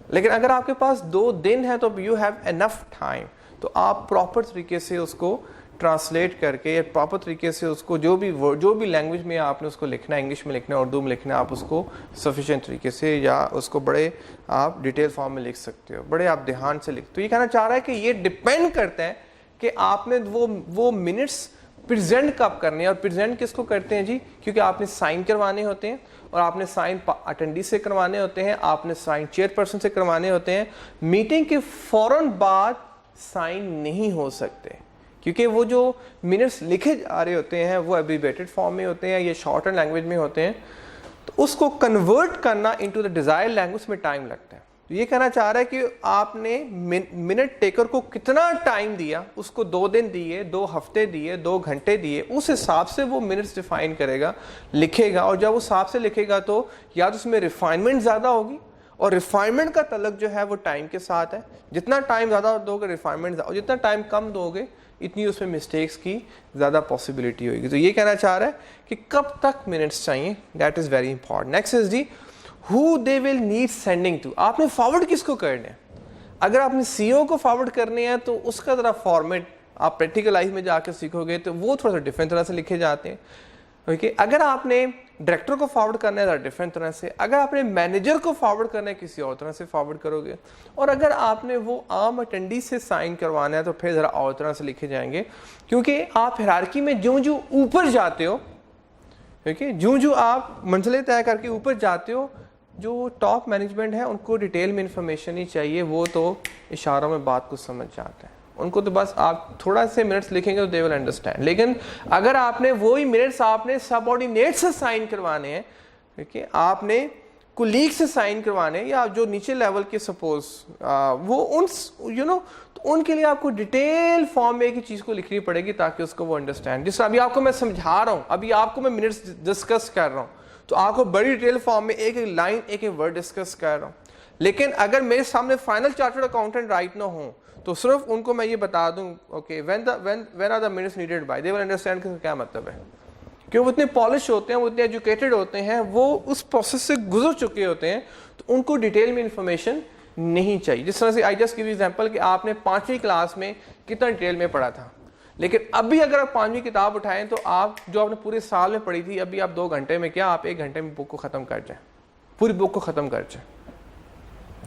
لیکن اگر آپ کے پاس 2 دن ہے تو یو ہیو انف ٹائم، تو آپ پراپر طریقے سے اس کو ٹرانسلیٹ کر کے یا پراپر طریقے سے اس کو جو بھی لینگویج میں آپ نے اس کو لکھنا ہے, انگلش میں لکھنا ہے, اردو میں لکھنا ہے, آپ اس کو سفیشینٹ طریقے سے یا اس کو بڑے آپ ڈیٹیل فارم میں لکھ سکتے ہو, بڑے آپ دھیان سے لکھ. تو یہ کہنا چاہ رہا ہے کہ یہ ڈپینڈ کرتا ہے کہ آپ نے وہ منٹس پریزنٹ کب کرنے ہیں. اور پریزنٹ کس کو کرتے ہیں جی؟ کیونکہ آپ نے سائن کروانے ہوتے ہیں, اور آپ نے سائن اٹینڈی سے کروانے ہوتے ہیں, آپ نے سائن چیئر پرسن سے کروانے ہوتے ہیں. میٹنگ کے فوراً بعد سائن نہیں ہو سکتے, کیونکہ وہ جو منٹس لکھے جا رہے ہوتے ہیں وہ ایبریویٹڈ فارم میں ہوتے ہیں, یہ شارٹ لینگویج میں ہوتے ہیں. تو اس کو کنورٹ کرنا انٹو دا ڈیزائر لینگویج میں ٹائم لگتا ہے. یہ کہنا چاہ رہا ہے کہ آپ نے منٹ ٹیکر کو کتنا ٹائم دیا, اس کو 2 دن دیے, 2 ہفتے دیے, 2 گھنٹے دیے, اس حساب سے وہ منٹس ڈیفائن کرے گا, لکھے گا. اور جب اس حساب سے لکھے گا تو یا تو اس میں ریفائنمنٹ زیادہ ہوگی, اور ریفائنمنٹ کا تعلق جو ہے وہ ٹائم کے ساتھ ہے. جتنا ٹائم زیادہ دو گے ریفائنمنٹ, اور جتنا ٹائم کم دو گے اتنی اس میں مسٹیکس کی زیادہ پاسبلٹی ہوگی. تو یہ کہنا چاہ رہا ہے کہ کب تک منٹس چاہیے, that is very important. Next is جی who they will need sending to. آپ نے فارورڈ کس کو کرنے ہیں؟ اگر آپ نے سی او کو فارورڈ کرنے ہیں تو اس کا ذرا فارمیٹ آپ پریکٹیکل لائف میں جا کے سیکھو گے تو وہ تھوڑا سا ڈفرینٹ طرح سے لکھے جاتے ہیں. اوکے, اگر آپ نے ڈائریکٹر کو فارورڈ کرنا ہے ذرا ڈفرینٹ طرح سے, اگر آپ نے مینیجر کو فارورڈ کرنا ہے کسی اور طرح سے فارورڈ کرو گے, اور اگر آپ نے وہ عام اٹینڈی سے سائن کروانا ہے تو پھر ذرا اور طرح سے لکھے جائیں گے. کیونکہ آپ ہیرارکی میں جو اوپر جاتے ہو, اوکے, جو آپ منزلیں طے کر کے اوپر جاتے ہو, جو ٹاپ مینجمنٹ ہے ان کو ڈیٹیل میں انفارمیشن ہی چاہیے, وہ تو اشاروں میں بات کو سمجھ جاتے ہیں, ان کو تو بس آپ تھوڑا سے منٹس لکھیں گے تو دے ول انڈرسٹینڈ. لیکن اگر آپ نے وہی منٹس آپ نے سب آرڈینیٹ سے سائن کروانے ہیں, ٹھیک ہے, آپ نے کولیگ سے سائن کروانے یا جو نیچے لیول کے سپوز وہ تو ان کے لیے آپ کو ڈیٹیل فارم میں ایک ہی چیز کو لکھنی پڑے گی تاکہ اس کو وہ انڈرسٹینڈ. جس طرح ابھی آپ کو میں سمجھا رہا ہوں, ابھی آپ کو میں منٹس ڈسکس کر رہا ہوں, تو آپ کو بڑی ڈیٹیل فارم میں ایک ایک لائن ایک ایک ورڈ ڈسکس کر رہا ہوں. لیکن اگر میرے سامنے فائنل چارٹرڈ اکاؤنٹنٹ رائٹ نہ ہوں تو صرف ان کو میں یہ بتا دوں okay when are the minutes needed by, they will understand کہ کیا مطلب ہے. کیوں وہ اتنے پالش ہوتے ہیں, وہ اتنے ایجوکیٹڈ ہوتے ہیں, وہ اس پروسیس سے گزر چکے ہوتے ہیں, تو ان کو ڈیٹیل میں انفارمیشن نہیں چاہیے. جس طرح سے I just give you example کہ آپ نے 5ویں کلاس میں کتنا ڈیٹیل میں پڑھا تھا, لیکن ابھی اگر آپ 5ویں کتاب اٹھائیں تو آپ جو آپ نے پورے سال میں پڑھی تھی ابھی آپ 2 گھنٹے میں کیا آپ 1 گھنٹے میں بک کو ختم کر جائیں, پوری بک کو ختم کر جائیں.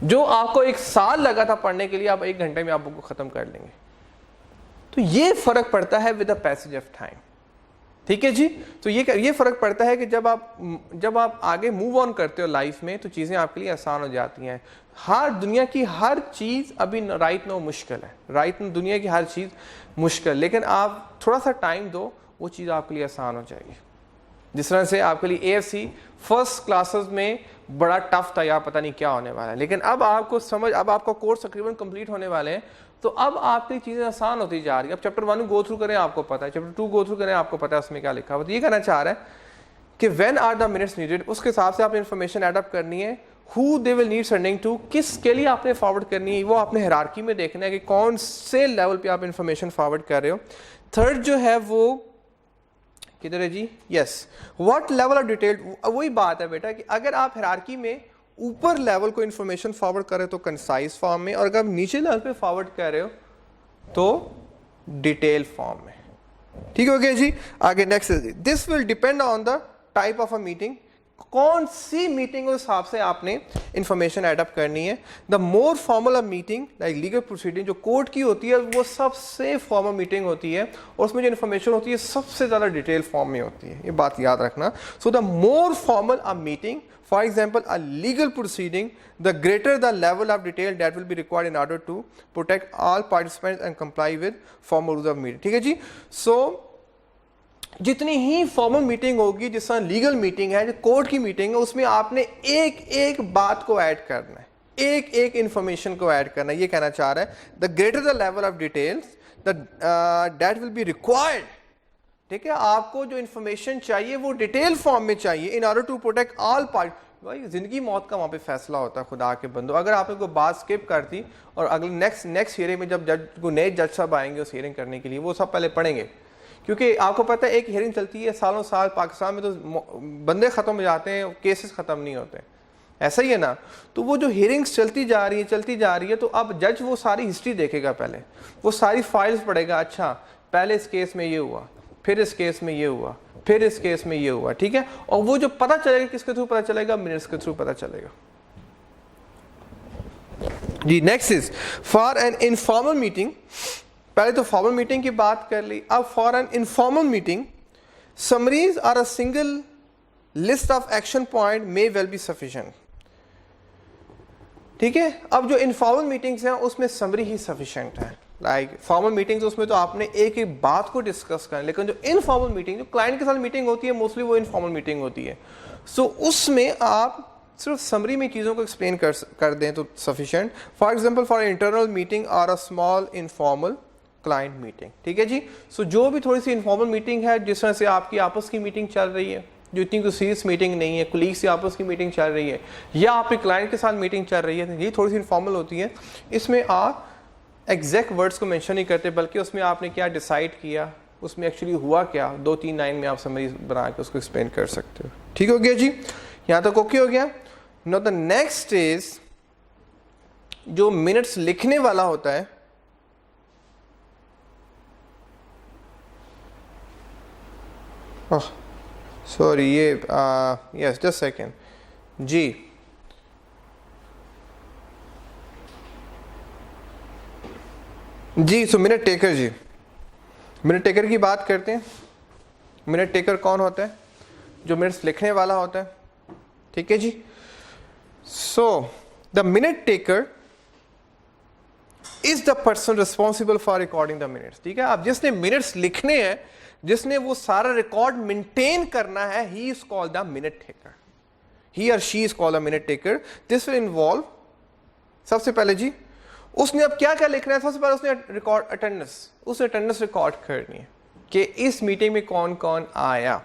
جو آپ کو 1 سال لگا تھا پڑھنے کے لیے آپ 1 گھنٹے میں آپ بک کو ختم کر لیں گے. تو یہ فرق پڑتا ہے with the passage of time. ٹھیک ہے جی, تو یہ فرق پڑتا ہے کہ جب آپ آگے موو آن کرتے ہو لائف میں تو چیزیں آپ کے لیے آسان ہو جاتی ہیں. دنیا کی ہر چیز ابھی رائٹ نو مشکل ہے, رائٹ نو دنیا کی ہر چیز مشکل, لیکن آپ تھوڑا سا ٹائم دو وہ چیز آپ کے لیے آسان ہو جائے گی. جس طرح سے آپ کے لیے A F C first classes میں بڑا ٹف تھا, یا پتہ نہیں کیا ہونے والا ہے, لیکن اب آپ کو اب آپ کا کورس تقریباً کمپلیٹ ہونے والے ہیں, تو اب آپ کی چیزیں آسان ہوتی جا رہی ہیں. اب چیپٹر 1 گو تھرو کریں آپ کو پتا ہے, چیپٹر 2 گو تھرو کریں آپ کو پتا ہے اس میں کیا لکھا ہوا. تو یہ کہنا چاہ رہا ہے کہ when are the minutes needed, اس کے حساب سے آپ نے انفارمیشن ایڈ اپ کرنی ہے. who they will need sending to, کس کے لیے آپ نے فارورڈ کرنی ہے, وہ آپ نے ہیرارکی میں دیکھنا ہے کہ کون سے لیول پہ آپ انفارمیشن فارورڈ کر رہے ہو. تھرڈ جو ہے وہ کدھر ہے جی, یس, واٹ لیول آف ڈیٹیل. وہی بات ہے بیٹا کہ اگر آپ ہیرارکی میں اوپر لیول کو انفارمیشن فارورڈ کر رہے تو کنسائز فارم میں, اور اگر آپ نیچے لیول پہ فارورڈ کر رہے ہو تو ڈیٹیل فارم میں. ٹھیک ہو گیا جی. آگے next, this will depend on the type of a meeting, کون سی میٹنگ کے حساب سے آپ نے انفارمیشن ایڈ اپ کرنی ہے. دا more formal a meeting like legal proceeding جو کورٹ کی ہوتی ہے وہ سب سے فارمل میٹنگ ہوتی ہے, اور اس میں جو انفارمیشن ہوتی ہے سب سے زیادہ ڈیٹیل فارم میں ہوتی ہے, یہ بات یاد رکھنا. So the more formal a meeting, for example a legal proceeding, the greater the level of detail that will be required in order to protect all participants and comply with formal rules of meeting. ٹھیک ہے جی. سو جتنی ہی formal meeting ہوگی, جس طرح legal meeting ہے, جو court کی میٹنگ ہے, اس میں آپ نے ایک ایک بات کو ایڈ کرنا ہے, ایک ایک انفارمیشن کو ایڈ کرنا ہے. یہ کہنا چاہ رہا ہے the greater the level of details that will be required. ٹھیک ہے, آپ کو جو انفارمیشن چاہیے وہ ڈیٹیل فارم میں چاہیے in order to protect all part. بھائی زندگی موت کا وہاں پہ فیصلہ ہوتا ہے خدا کے بندو. اگر آپ نے کوئی بات اسکپ کر دی اور اگلے نیکسٹ ہیئرنگ میں جب کوئی نئے جج صاحب آئیں گے اس ہیئرنگ کرنے کے لیے, وہ سب پہلے پڑھیں گے, کیونکہ آپ کو پتہ ہے ایک ہیئرنگ چلتی ہے سالوں سال. پاکستان میں تو بندے ختم ہو جاتے ہیں, کیسز ختم نہیں ہوتے, ایسا ہی ہے نا. تو وہ جو ہیئرنگس چلتی جا رہی ہے, تو اب جج وہ ساری ہسٹری دیکھے گا, پہلے وہ ساری فائلز پڑھے گا. اچھا پہلے اس کیس میں یہ ہوا, پھر اس کیس میں یہ ہوا, پھر اس کیس میں یہ ہوا, ٹھیک ہے. اور وہ جو پتہ چلے گا کس کے تھرو پتہ چلے گا, منٹس کے تھرو پتہ چلے گا. جی next is for an informal meeting. پہلے تو فارمل میٹنگ کی بات کر لی, اب for an informal meeting summaries are a single list of action point may well be sufficient. ٹھیک ہے. اب جو انفارمل میٹنگس ہیں اس میں سمری ہی سفیشینٹ ہے. لائک فارمل میٹنگس اس میں تو آپ نے ایک ایک بات کو ڈسکس کرنا, لیکن جو انفارمل میٹنگ جو کلائنٹ کے ساتھ میٹنگ ہوتی ہے موسٹلی وہ انفارمل میٹنگ ہوتی ہے. سو اس میں آپ صرف سمری میں چیزوں کو ایکسپلین کر دیں تو sufficient. For example for internal meeting اور a small informal client meeting. ٹھیک ہے جی. سو جو بھی تھوڑی سی انفارمل میٹنگ ہے جس طرح سے آپ کی آپس کی میٹنگ چل رہی ہے, جو اتنی کوئی سیریس میٹنگ نہیں ہے, کولیگ سے آپس کی میٹنگ چل رہی ہے, یا آپ کے کلائنٹ کے ساتھ میٹنگ چل رہی ہے, یہ تھوڑی سی انفارمل ہوتی ہے. اس میں آپ ایگزیکٹ ورڈس کو مینشن نہیں کرتے, بلکہ اس میں آپ نے کیا ڈیسائیڈ کیا, اس میں ایکچولی ہوا کیا, 2-3 لائن میں آپ سمری بنا کے اس کو ایکسپلین کر سکتے ہو. ٹھیک ہو گیا جی, یہاں تک اوکے ہو گیا. نو دا نیکسٹ از جو منٹس لکھنے والا ہوتا ہے. سوری یہ یس جسٹ سیکنڈ جی. جی سو منٹ ٹیکر, جی منٹ ٹیکر کی بات کرتے ہیں. منٹ ٹیکر کون ہوتا ہے؟ جو منٹس لکھنے والا ہوتا ہے. ٹھیک ہے جی. So the minute taker is the person responsible for recording the minutes. ٹھیک ہے. اب جس نے منٹس لکھنے ہیں, جس نے وہ سارا ریکارڈ مینٹین کرنا ہے, he is called the minute taker. He اور she is called the minute taker. This will involve, سب سے پہلے جی اس نے اب کیا کیا لکھنا ہے. سب سے پہلے اس نے ریکارڈ اٹینڈنس, اس نے اٹینڈنس ریکارڈ کرنی ہے کہ اس میٹنگ میں کون کون آیا.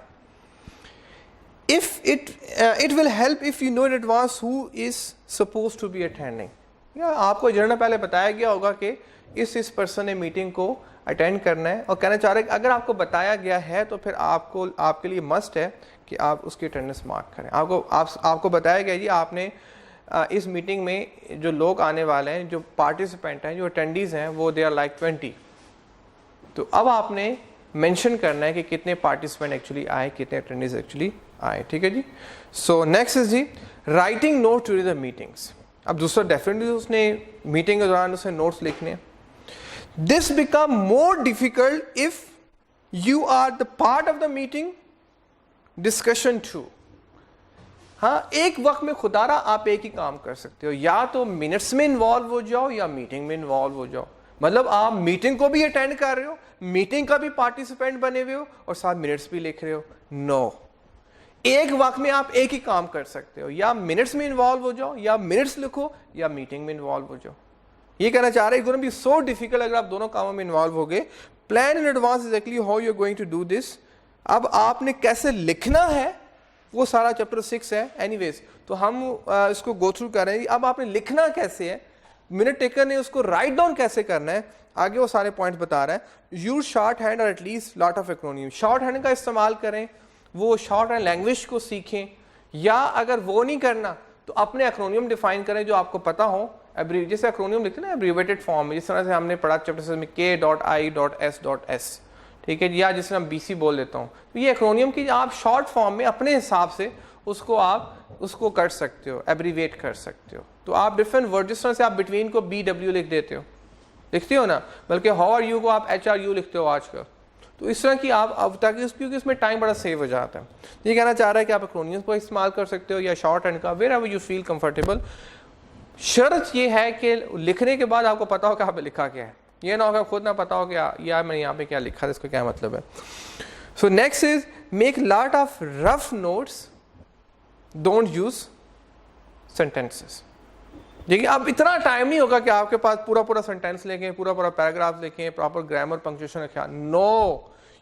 If it will help if you know in advance who is supposed to be attending. یا آپ کو جرنا پہلے بتایا گیا ہوگا کہ اس پرسن نے میٹنگ کو اٹینڈ کرنا ہے, اور کہنا چاہ رہے ہیں کہ اگر آپ کو بتایا گیا ہے تو پھر آپ کے لیے مسٹ ہے کہ آپ اس کی اٹینڈنس مارک کریں. آپ کو بتایا گیا جی آپ نے اس میٹنگ میں جو لوگ آنے والے ہیں, جو پارٹیسپینٹ ہیں, جو اٹینڈیز ہیں, وہ دے آر لائک 20. تو اب آپ نے مینشن کرنا ہے کہ کتنے پارٹیسپینٹ ایکچولی آئے, کتنے اٹینڈیز ایکچولی آئے. ٹھیک ہے جی. سو نیکسٹ از جی writing note during the meetings. اب دوسرا ڈیفینیٹلی اس نے میٹنگ کے دوران اسے نوٹس لکھنے. This become more difficult if you are the part of the meeting discussion too. ہاں ایک وقت میں خدا رہا آپ ایک ہی کام کر سکتے ہو, یا تو منٹس میں انوالو ہو جاؤ یا میٹنگ میں انوالو ہو جاؤ. مطلب آپ میٹنگ کو بھی اٹینڈ کر رہے ہو, میٹنگ کا بھی پارٹیسپینٹ بنے ہوئے ہو, اور ساتھ منٹس بھی لکھ رہے ہو. نو, ایک وقت میں آپ ایک ہی کام کر سکتے ہو, یا منٹس میں انوالو ہو جاؤ, یا منٹس لکھو, یا میٹنگ میں انوالو ہو جاؤ. یہ کہنا چاہ رہے ہیں گونا بی سو ڈیفیکلٹ اگر آپ دونوں کاموں میں انوالو ہو گئے. Plan in advance exactly how you are going to do this. اب آپ نے کیسے لکھنا ہے وہ سارا چیپٹر 6 ہے. اینی ویز تو ہم اس کو گو تھرو کر رہے ہیں. اب آپ نے لکھنا کیسے ہے, منٹ ٹیکر نے اس کو رائٹ ڈاؤن کیسے کرنا ہے, آگے وہ سارے پوائنٹس بتا رہا ہے. Use shorthand or at least lot of acronym. Shorthand کا استعمال کریں, وہ شارٹ ہینڈ لینگویج کو سیکھیں, یا اگر وہ نہیں کرنا تو اپنے ایکرونیم ڈیفائن کریں جو آپ کو پتا ہو. جیسے ایکرونیم لکھتے ہیں نا ایبریویٹڈ فارم میں, جس طرح سے ہم نے پڑھا چیپٹر میں K.I.S.S, ٹھیک ہے, یا جس طرح میں BC بول دیتا ہوں. تو یہ ایکرونیم کی آپ شارٹ فارم میں اپنے حساب سے اس کو کر سکتے ہو, ایبریویٹ کر سکتے ہو. تو آپ ڈفرینٹ ورڈ, جس طرح سے آپ بٹوین کو BW لکھ دیتے ہو, لکھتے ہو نا, بلکہ ہاؤ آر یو کو آپ HRU لکھتے ہو آج کل. تو اس طرح کی آپ اب تک کیونکہ اس میں ٹائم بڑا سیو ہو جاتا ہے. یہ کہنا چاہ رہا ہے کہ آپ ایکرونیمز کو استعمال کر سکتے ہو, یا شارٹ ہینڈ کا, wherever you feel comfortable. شرط یہ ہے کہ لکھنے کے بعد آپ کو پتا ہو کہ آپ نے لکھا کیا ہے. یہ نہ ہو کہ خود نہ پتا ہو کہ یار میں یہاں پہ کیا لکھا تھا, اس کا کیا مطلب ہے. So next is make lot of rough notes, don't use sentences. دیکھیے اب اتنا ٹائم نہیں ہوگا کہ آپ کے پاس پورا سینٹینس لکھیں, پورا پیراگراف لکھیں, پراپر گرامر پنکچویشن کا خیال. No,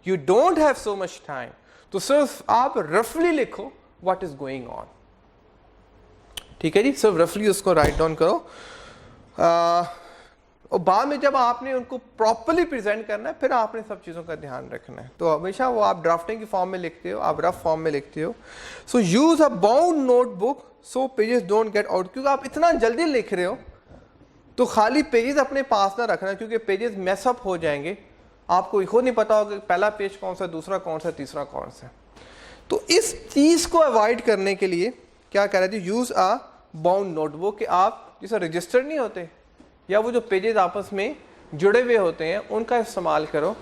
you don't have so much time. تو صرف آپ رفلی لکھو واٹ از گوئنگ آن. ٹھیک ہے جی, صرف رفلی اس کو رائٹ ڈاؤن کرو, اور بعد میں جب آپ نے ان کو پراپرلی پریزنٹ کرنا ہے پھر آپ نے سب چیزوں کا دھیان رکھنا ہے. تو ہمیشہ وہ آپ ڈرافٹنگ کی فارم میں لکھتے ہو, آپ رف فارم میں لکھتے ہو. So use a bound notebook so pages don't get out. کیونکہ آپ اتنا جلدی لکھ رہے ہو تو خالی پیجز اپنے پاس نہ رکھنا, کیونکہ پیجز میس اپ ہو جائیں گے آپ کو خود نہیں پتا ہوگا کہ پہلا پیج کون سا, دوسرا کون سا, تیسرا کون سا. تو اس چیز کو اوائڈ کرنے کے لیے کیا کہہ رہے تھے, یوز آ باؤنڈ نوٹ بک, کہ آپ جیسے رجسٹر نہیں ہوتے یا وہ جو پیجز آپس میں جڑے ہوئے ہوتے ہیں ان کا استعمال کرو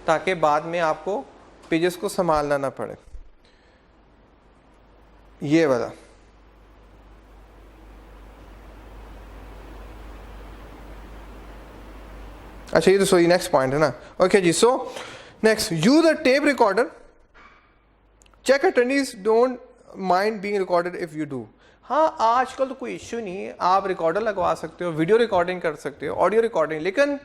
تاکہ بعد میں آپ کو پیجز کو سنبھالنا نہ پڑے. یہ والا اچھا, یہ تو سوری نیکسٹ پوائنٹ ہے نا. اوکے جی, so next, use a tape recorder, check attendance, don't mind being recorded if you do. ہاں آج کل تو کوئی ایشو نہیں ہے, آپ ریکارڈر لگوا سکتے ہو, ویڈیو ریکارڈنگ کر سکتے ہو, آڈیو ریکارڈنگ, لیکن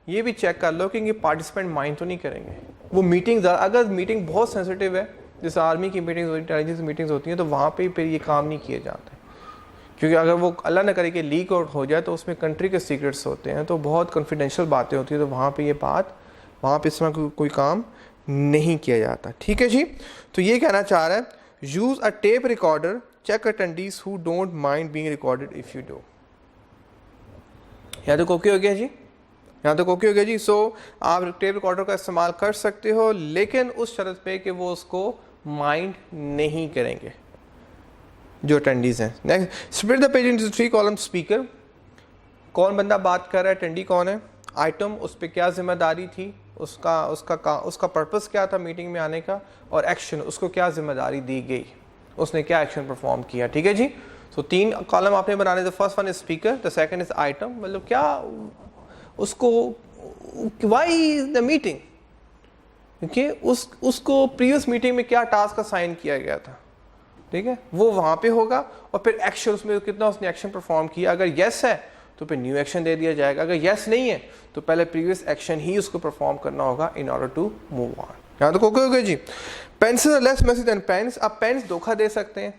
یہ بھی چیک کر لو کہ یہ پارٹیسپینٹ مائنڈ تو نہیں کریں گے. وہ میٹنگ, اگر میٹنگ بہت سینسٹیو ہے, جیسے آرمی کی میٹنگز ہوتی ہیں, انٹیلیجنس میٹنگز ہوتی ہیں, تو وہاں پہ پھر یہ کام نہیں کیے جاتے, کیونکہ اگر وہ اللہ نہ کرے کہ لیک آؤٹ ہو جائے تو اس میں کنٹری کے سیکرٹس ہوتے ہیں, تو بہت کنفیڈینشیل باتیں ہوتی ہیں, تو وہاں پہ یہ بات, وہاں پہ اس طرح کوئی کام نہیں کیا جاتا. ٹھیک ہے جی, تو یہ کہنا چاہ رہا ہے, use a tape recorder, check attendees who don't mind being recorded if you do. یہاں تک اوکے ہو گیا جی, یہاں تک اوکے ہو گیا جی. سو آپ ٹیپ ریکارڈر کا استعمال کر سکتے ہو, لیکن اس شرط پہ کہ وہ اس کو مائنڈ نہیں کریں گے جو اٹینڈیز ہیں. Next, split the page into 3 column. Speaker, کون بندہ بات کر رہا ہے, اٹینڈی کون ہے, آئٹم, اس پہ کیا ذمہ داری تھی, اس کا پرپس کیا تھا میٹنگ میں آنے کا, اور ایکشن, اس کو کیا ذمہ داری دی گئی, اس نے کیا ایکشن پرفارم کیا. ٹھیک ہے جی, سو 3 کالم آپ نے بنانے. The first one is speaker, the second is item, مطلب کیا اس کو, وائی دا میٹنگ, کیونکہ اس کو پریویس میٹنگ میں کیا ٹاسک اسائن کیا گیا تھا. ٹھیک ہے, وہ وہاں پہ ہوگا. اور پھر ایکشن, اس میں کتنا اس نے ایکشن پرفارم کیا, اگر یس ہے تو پھر نیو ایکشن دے دیا جائے گا, اگر یس نہیں ہے تو پہلے پریویس ایکشن ہی اس کو پرفارم کرنا ہوگا in order to move on. یہاں تک اوکے ہو گیا جی. Pencil are less messy than pens. آپ پینس دھوکہ دے سکتے ہیں,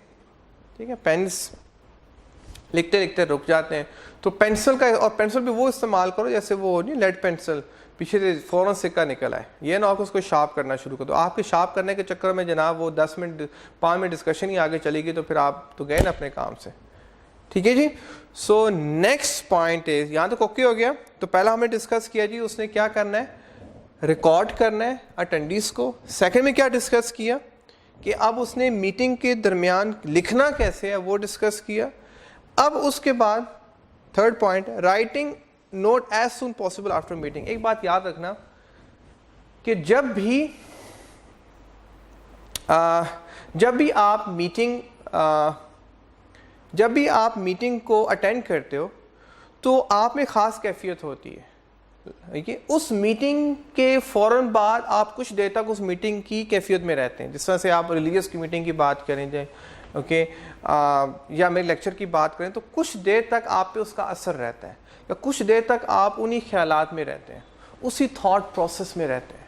ٹھیک ہے, پینس لکھتے لکھتے رک جاتے ہیں, تو پینسل کا, اور پینسل بھی وہ استعمال کرو جیسے وہ نہیں لیڈ پینسل, پیچھے سے فوراً سکہ نکل آئے, یہ نہ ہو کہ اس کو شارپ کرنا شروع کر دو. آپ کے شارپ کرنے کے چکر میں جناب وہ 10 منٹ 5 منٹ ڈسکشن ہی آگے چلے گی, تو پھر آپ تو گئے نا اپنے کام سے. ٹھیک ہے جی. سو نیکسٹ پوائنٹ از, یہاں تک اوکے ہو گیا. تو پہلا ہم نے ڈسکس کیا جی, اس نے کیا کرنا ہے, ریکارڈ کرنا ہے اٹینڈیز کو. سیکنڈ میں کیا ڈسکس کیا کہ اب اس نے میٹنگ کے درمیان لکھنا کیسے ہے وہ ڈسکس کیا. اب اس کے بعد third point, writing note as soon possible after meeting. ایک بات یاد رکھنا کہ جب بھی آپ میٹنگ کو اٹینڈ کرتے ہو تو آپ میں خاص کیفیت ہوتی ہے. اس میٹنگ کے فوراً بعد آپ کچھ دیر تک اس میٹنگ کی کیفیت میں رہتے ہیں. جس طرح سے آپ ریلیجیس کی میٹنگ کی بات کریں جائیں, اوکے, یا میرے لیکچر کی بات کریں, تو کچھ دیر تک آپ پہ اس کا اثر رہتا ہے, یا کچھ دیر تک آپ انہی خیالات میں رہتے ہیں, اسی تھاٹ پروسیس میں رہتے ہیں.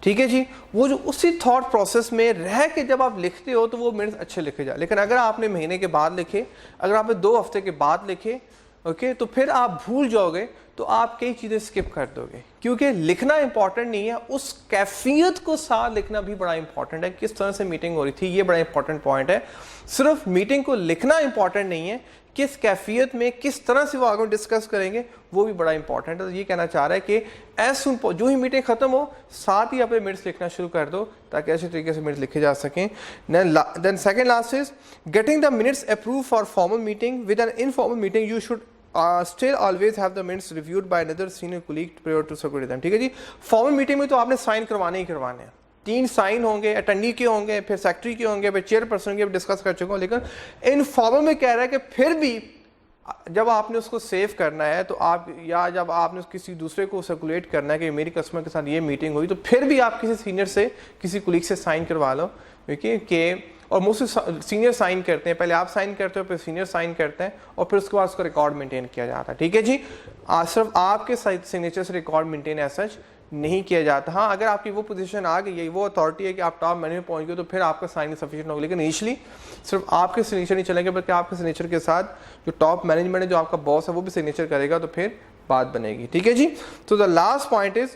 ٹھیک ہے جی, وہ جو اسی تھاٹ پروسیس میں رہ کے جب آپ لکھتے ہو تو وہ منٹس اچھے لکھے جائے. لیکن اگر آپ نے مہینے کے بعد لکھے, اگر آپ نے 2 ہفتے کے بعد لکھے, اوکے, تو پھر آپ بھول جاؤ گے, تو آپ کئی چیزیں اسکپ کر دو گے. کیونکہ لکھنا امپورٹنٹ نہیں ہے, اس کیفیت کو ساتھ لکھنا بھی بڑا امپورٹنٹ ہے. کس طرح سے میٹنگ ہو رہی تھی, یہ بڑا امپورٹنٹ پوائنٹ ہے. صرف میٹنگ کو لکھنا امپورٹنٹ نہیں ہے, کس کیفیت میں کس طرح سے وہ آگے ڈسکس کریں گے وہ بھی بڑا امپورٹنٹ ہے. یہ کہنا چاہ رہا ہے کہ ایز سون جو ہی میٹنگ ختم ہو ساتھ ہی اپنے منٹس لکھنا شروع کر دو, تاکہ اچھے طریقے سے منٹس لکھے جا سکیں. Then second last is getting the minutes approve for formal meeting. With an informal meeting you should still always have the minutes reviewed by another senior colleague prior to circulate them. ٹھیک ہے جی. Formal meeting میں تو آپ نے sign کروانے ہی کروانے ہیں, 3 sign ہوں گے, اٹینڈی کے ہوں گے, پھر سیکٹری کے ہوں گے, پھر چیئر پرسن کے ڈسکس کر چکا ہوں. لیکن انفارمل میں کہہ رہا ہے کہ پھر بھی جب آپ نے اس کو سیو کرنا ہے تو آپ, یا جب آپ نے کسی دوسرے کو سرکولیٹ کرنا ہے کہ میری کسٹمر کے ساتھ یہ میٹنگ ہوئی, تو پھر بھی آپ کسی سینئر سے, کسی کولیگ سے سائن کروا لو. کہ اور موسٹلی سینئر سائن کرتے ہیں, پہلے آپ سائن کرتے ہو, پھر سینئر سائن کرتے ہیں, اور پھر اس کے بعد اس کا ریکارڈ مینٹین کیا جاتا ہے. ٹھیک ہے جی. صرف آپ کے سگنیچر سے ریکارڈ مینٹین ایز سچ نہیں کیا جاتا. ہاں اگر آپ کی وہ پوزیشن آ گئی ہے, وہ اتھارٹی ہے کہ آپ ٹاپ مینیجر میں پہنچ گئے, تو پھر آپ کا سائن سفیشینٹ ہوگا. لیکن انیشلی صرف آپ کے سگنیچر نہیں چلیں گے, بلکہ آپ کے سگنیچر کے ساتھ جو ٹاپ مینجمنٹ ہے, جو آپ کا باس ہے, وہ بھی سگنیچر کرے گا, تو پھر بات بنے گی. ٹھیک ہے جی. تو the last point is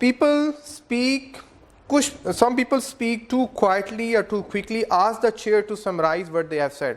some people speak too quietly or too quickly. Ask the chair to summarize what they have said.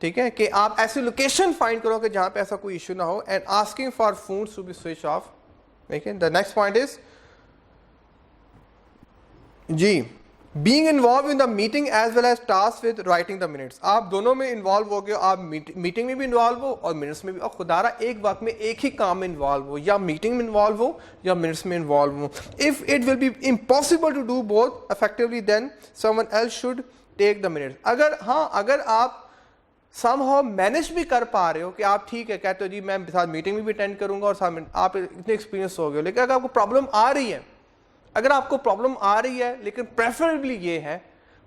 ٹھیک ہے, کہ آپ ایسی لوکیشن فائنڈ کرو کہ جہاں پہ ایسا کوئی ایشو نہ ہو, and asking for phone to be switch off. ٹھیک ہے, دا نیکسٹ پوائنٹ از جی being involved in the meeting as well as tasked with writing the minutes. آپ دونوں میں انوالو ہو گئے, آپ میٹنگ میں بھی انوالو ہو اور منٹس میں بھی, اور خدارہ ایک وقت میں ایک ہی کام میں انوالو ہو, یا میٹنگ میں انوالو ہو یا منٹس میں involve who. If it will be impossible to do both effectively, then someone else should take the minutes. اگر آپ somehow مینج بھی کر پا رہے ہو کہ آپ ٹھیک ہے کہتے ہو جی میں ساتھ میٹنگ میں بھی اٹینڈ کروں گا اور ساتھ آپ اتنے ایکسپیرینس ہو گئے, لیکن اگر آپ کو پرابلم آ رہی ہے, اگر آپ کو پرابلم آ رہی ہے لیکن پریفریبلی یہ ہے,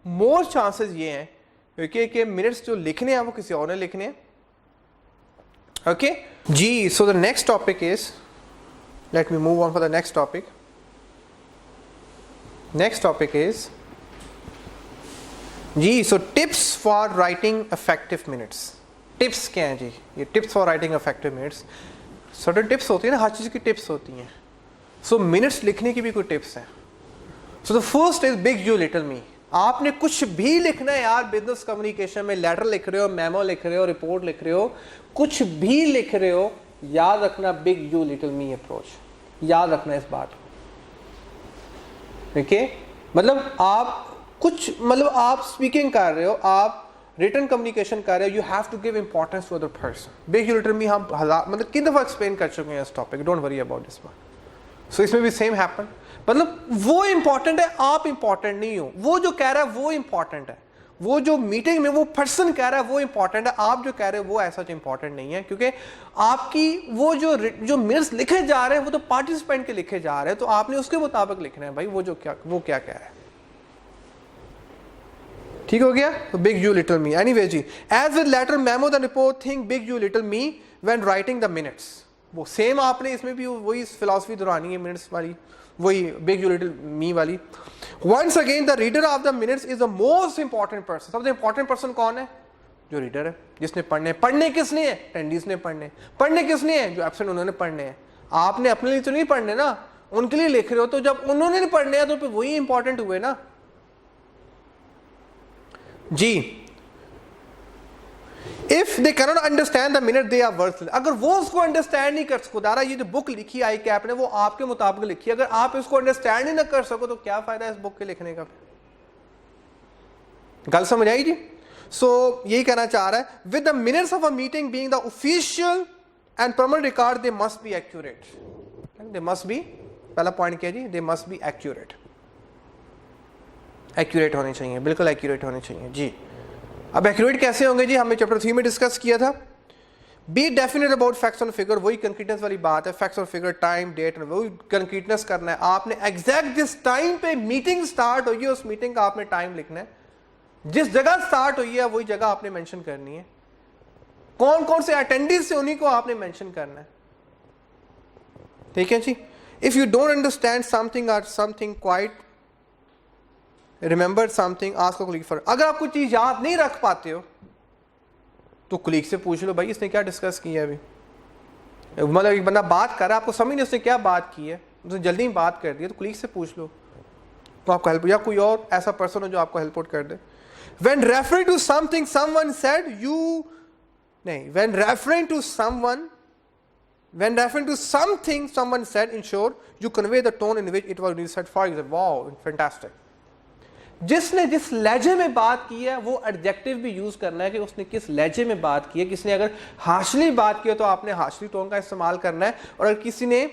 مور چانسز یہ ہیں کہ منٹس جو لکھنے ہیں وہ کسی اور نے لکھنے ہیں. اوکے جی, so the next topic is, let me move on for the next topic. Next topic is جی, so tips for writing effective minutes. Tips کیا ہیں جی, یہ tips for writing effective minutes, certain tips ہوتی ہیں نا, ہر چیز کی ٹپس ہوتی ہیں. سو منٹس لکھنے کی بھی کوئی ٹپس ہیں. So the first is big you little me. آپ نے کچھ بھی لکھنا ہے یار, بزنس کمیونیکیشن میں لیٹر لکھ رہے ہو, میمو لکھ رہے ہو, رپورٹ لکھ رہے ہو, کچھ بھی لکھ رہے ہو, یاد رکھنا big you little me approach, یاد رکھنا اس بات کو. ٹھیک ہے, مطلب آپ اسپیکنگ کر رہے ہو, آپ ریٹن کمیونیکیشن کر رہے ہو, you have to give importance to other person. Big you little me ہم مطلب کتنی دفعہ ایکسپلین کر چکے ہیں اس topic, don't worry about this one. So اس میں بھی سیم ہیپن, مطلب وہ امپورٹنٹ ہے, آپ امپورٹنٹ نہیں ہو. وہ جو کہہ رہا ہے وہ امپورٹنٹ ہے, وہ جو میٹنگ میں وہ پرسن کہہ رہا ہے وہ امپورٹنٹ ہے, آپ جو کہہ رہے ہیں وہ ایسا امپورٹنٹ نہیں ہے, کیونکہ آپ کی وہ جو منٹس لکھے جا رہے ہیں وہ تو پارٹیسپینٹ کے لکھے جا رہے ہیں, تو آپ نے اس کے مطابق لکھنا ہے بھائی, وہ کیا کہہ رہا ہے. ٹھیک ہو گیا, big you little me. Anyway جی, as with letter memo the report think big you little me when writing the minutes. وہ سیم آپ نے اس میں بھی وہی فلاسفی دہرانی ہے منٹس والی, وہی بگ یو لٹل می والی. Once again the reader of the minutes is the most important person. سب سے امپورٹنٹ پرسن کون ہے؟ جو ریڈر ہے, جس نے پڑھنے. پڑھنے کس نے ہے؟ اٹینڈیز نے پڑھنے. پڑھنے کس نے ہے؟ جو ایبسنٹ انہوں نے پڑھنے ہیں. آپ نے اپنے لیے تو نہیں پڑھنے نا, ان کے لیے لکھ رہے ہو, تو جب انہوں نے پڑھنے ہیں تو پھر وہی امپورٹنٹ ہوئے نا جی. If they cannot understand the minute, they are worthless. اگر وہ اس کو انڈرسٹینڈ نہیں کر سکو, دارا یہ جو بک لکھی آئی کیپ نے وہ آپ کے مطابق لکھی, اگر آپ اس کو انڈرسٹینڈ ہی نہ کر سکو تو کیا فائدہ ہے اس بک کے لکھنے کا؟ گل سمجھ آئی جی. سو یہی کہنا چاہ رہا ہے, with the minutes of a meeting being the official and permanent record, they must be accurate. They must be, پہلا پوائنٹ کیا جی, they must be accurate. Accurate ہونے چاہیے, بالکل ایکوریٹ ہونے چاہیے جی. اب ایکوریٹ کیسے ہوں گے جی, ہم نے چیپٹر 3 میں ڈسکس کیا تھا. بی ڈیفینیٹ اباؤٹ فیکٹس اور فگر, وہی کنکریٹنس والی بات ہے. فیکٹس اور فگر, ٹائم, ڈیٹ, وہی کنکریٹنس کرنا ہے. آپ نے ایگزیکٹ جس ٹائم پہ میٹنگ سٹارٹ ہوئی ہے اس میٹنگ کا آپ نے ٹائم لکھنا ہے, جس جگہ سٹارٹ ہوئی ہے وہی جگہ آپ نے مینشن کرنی ہے, کون کون سے اٹینڈنس سے انہیں کو آپ نے مینشن کرنا ہے. ٹھیک ہے جی. If you don't understand something اور something quite remember something, ask a colleague for. اگر آپ کوئی چیز یاد نہیں رکھ پاتے ہو تو کلیگ سے پوچھ لو, بھائی اس نے کیا ڈسکس کیا ہے ابھی. مطلب ایک بندہ بات کر رہا ہے, آپ کو سمجھ نہیں اس نے کیا بات کی ہے, اس نے جلدی بات کر دی ہے, تو کلیگ سے پوچھ لو, تو آپ کو ہیلپ, یا کوئی اور ایسا پرسن ہو جو آپ کو ہیلپ آؤٹ کر دے. when referring to something someone said, when referring to something someone said, ensure you convey the tone in which it was said. For example, wow, fantastic. جس نے جس لہجے میں بات کی ہے وہ ایڈجیکٹو بھی یوز کرنا ہے کہ اس نے کس لہجے میں بات کی ہے. کسی نے اگر ہارشلی بات کی ہے تو آپ نے ہارشلی ٹون کا استعمال کرنا ہے, اور اگر کسی نے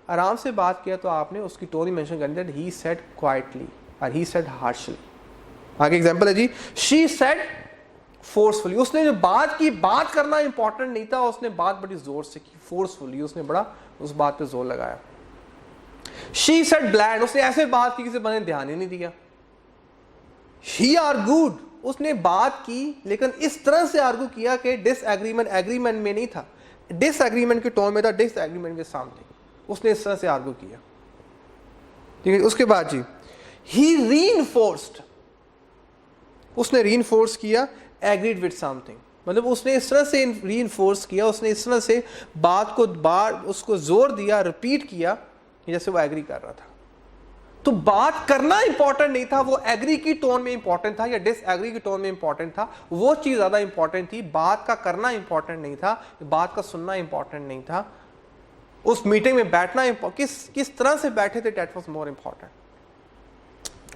آرام سے بات کیا تو آپ نے اس کی ٹون ہی مینشن کرنی ہے. ہی سیڈ کوائٹلی اور ہی سیڈ ہارشلی. آگے ایگزامپل ہے جی, شی سیڈ فورسفلی. اس نے جو بات کی, بات کرنا امپورٹنٹ نہیں تھا, اس نے بات بڑی زور سے کی, فورسفلی, اس نے بڑا اس بات پہ زور لگایا. شی سیڈ بلینڈ, اس نے ایسے بات کی کسی بندے نے دھیان ہی نہیں دیا. ہی آرگوڈ, اس نے بات کی لیکن اس طرح سے آرگو کیا کہ ڈس ایگریمنٹ ایگریمنٹ میں نہیں تھا, ڈس ایگریمنٹ کے ٹون میں تھا, ڈس ایگریمنٹ ود سم تھنگ. اس نے اس طرح سے آرگو کیا. ٹھیک ہے. اس کے بعد جی, ہی ری انفورسڈ, اس نے ری انفورس کیا ایگریڈ ود سم تھنگ. مطلب اس نے اس طرح سے ری انفورس کیا, اس نے اس طرح سے بات کو اس کو زور دیا, ریپیٹ کیا جیسے وہ ایگری کر رہا تھا. تو بات کرنا امپورٹنٹ نہیں تھا, وہ ایگری کی ٹون میں امپورٹنٹ تھا یا ڈس ایگری کی ٹون میں امپورٹنٹ تھا, وہ چیز زیادہ امپورٹنٹ تھی. بات کا کرنا امپورٹنٹ نہیں تھا, بات کا سننا امپورٹنٹ نہیں تھا. اس میٹنگ میں بیٹھنا کس طرح سے بیٹھے تھے, دیٹ واز مور امپورٹنٹ.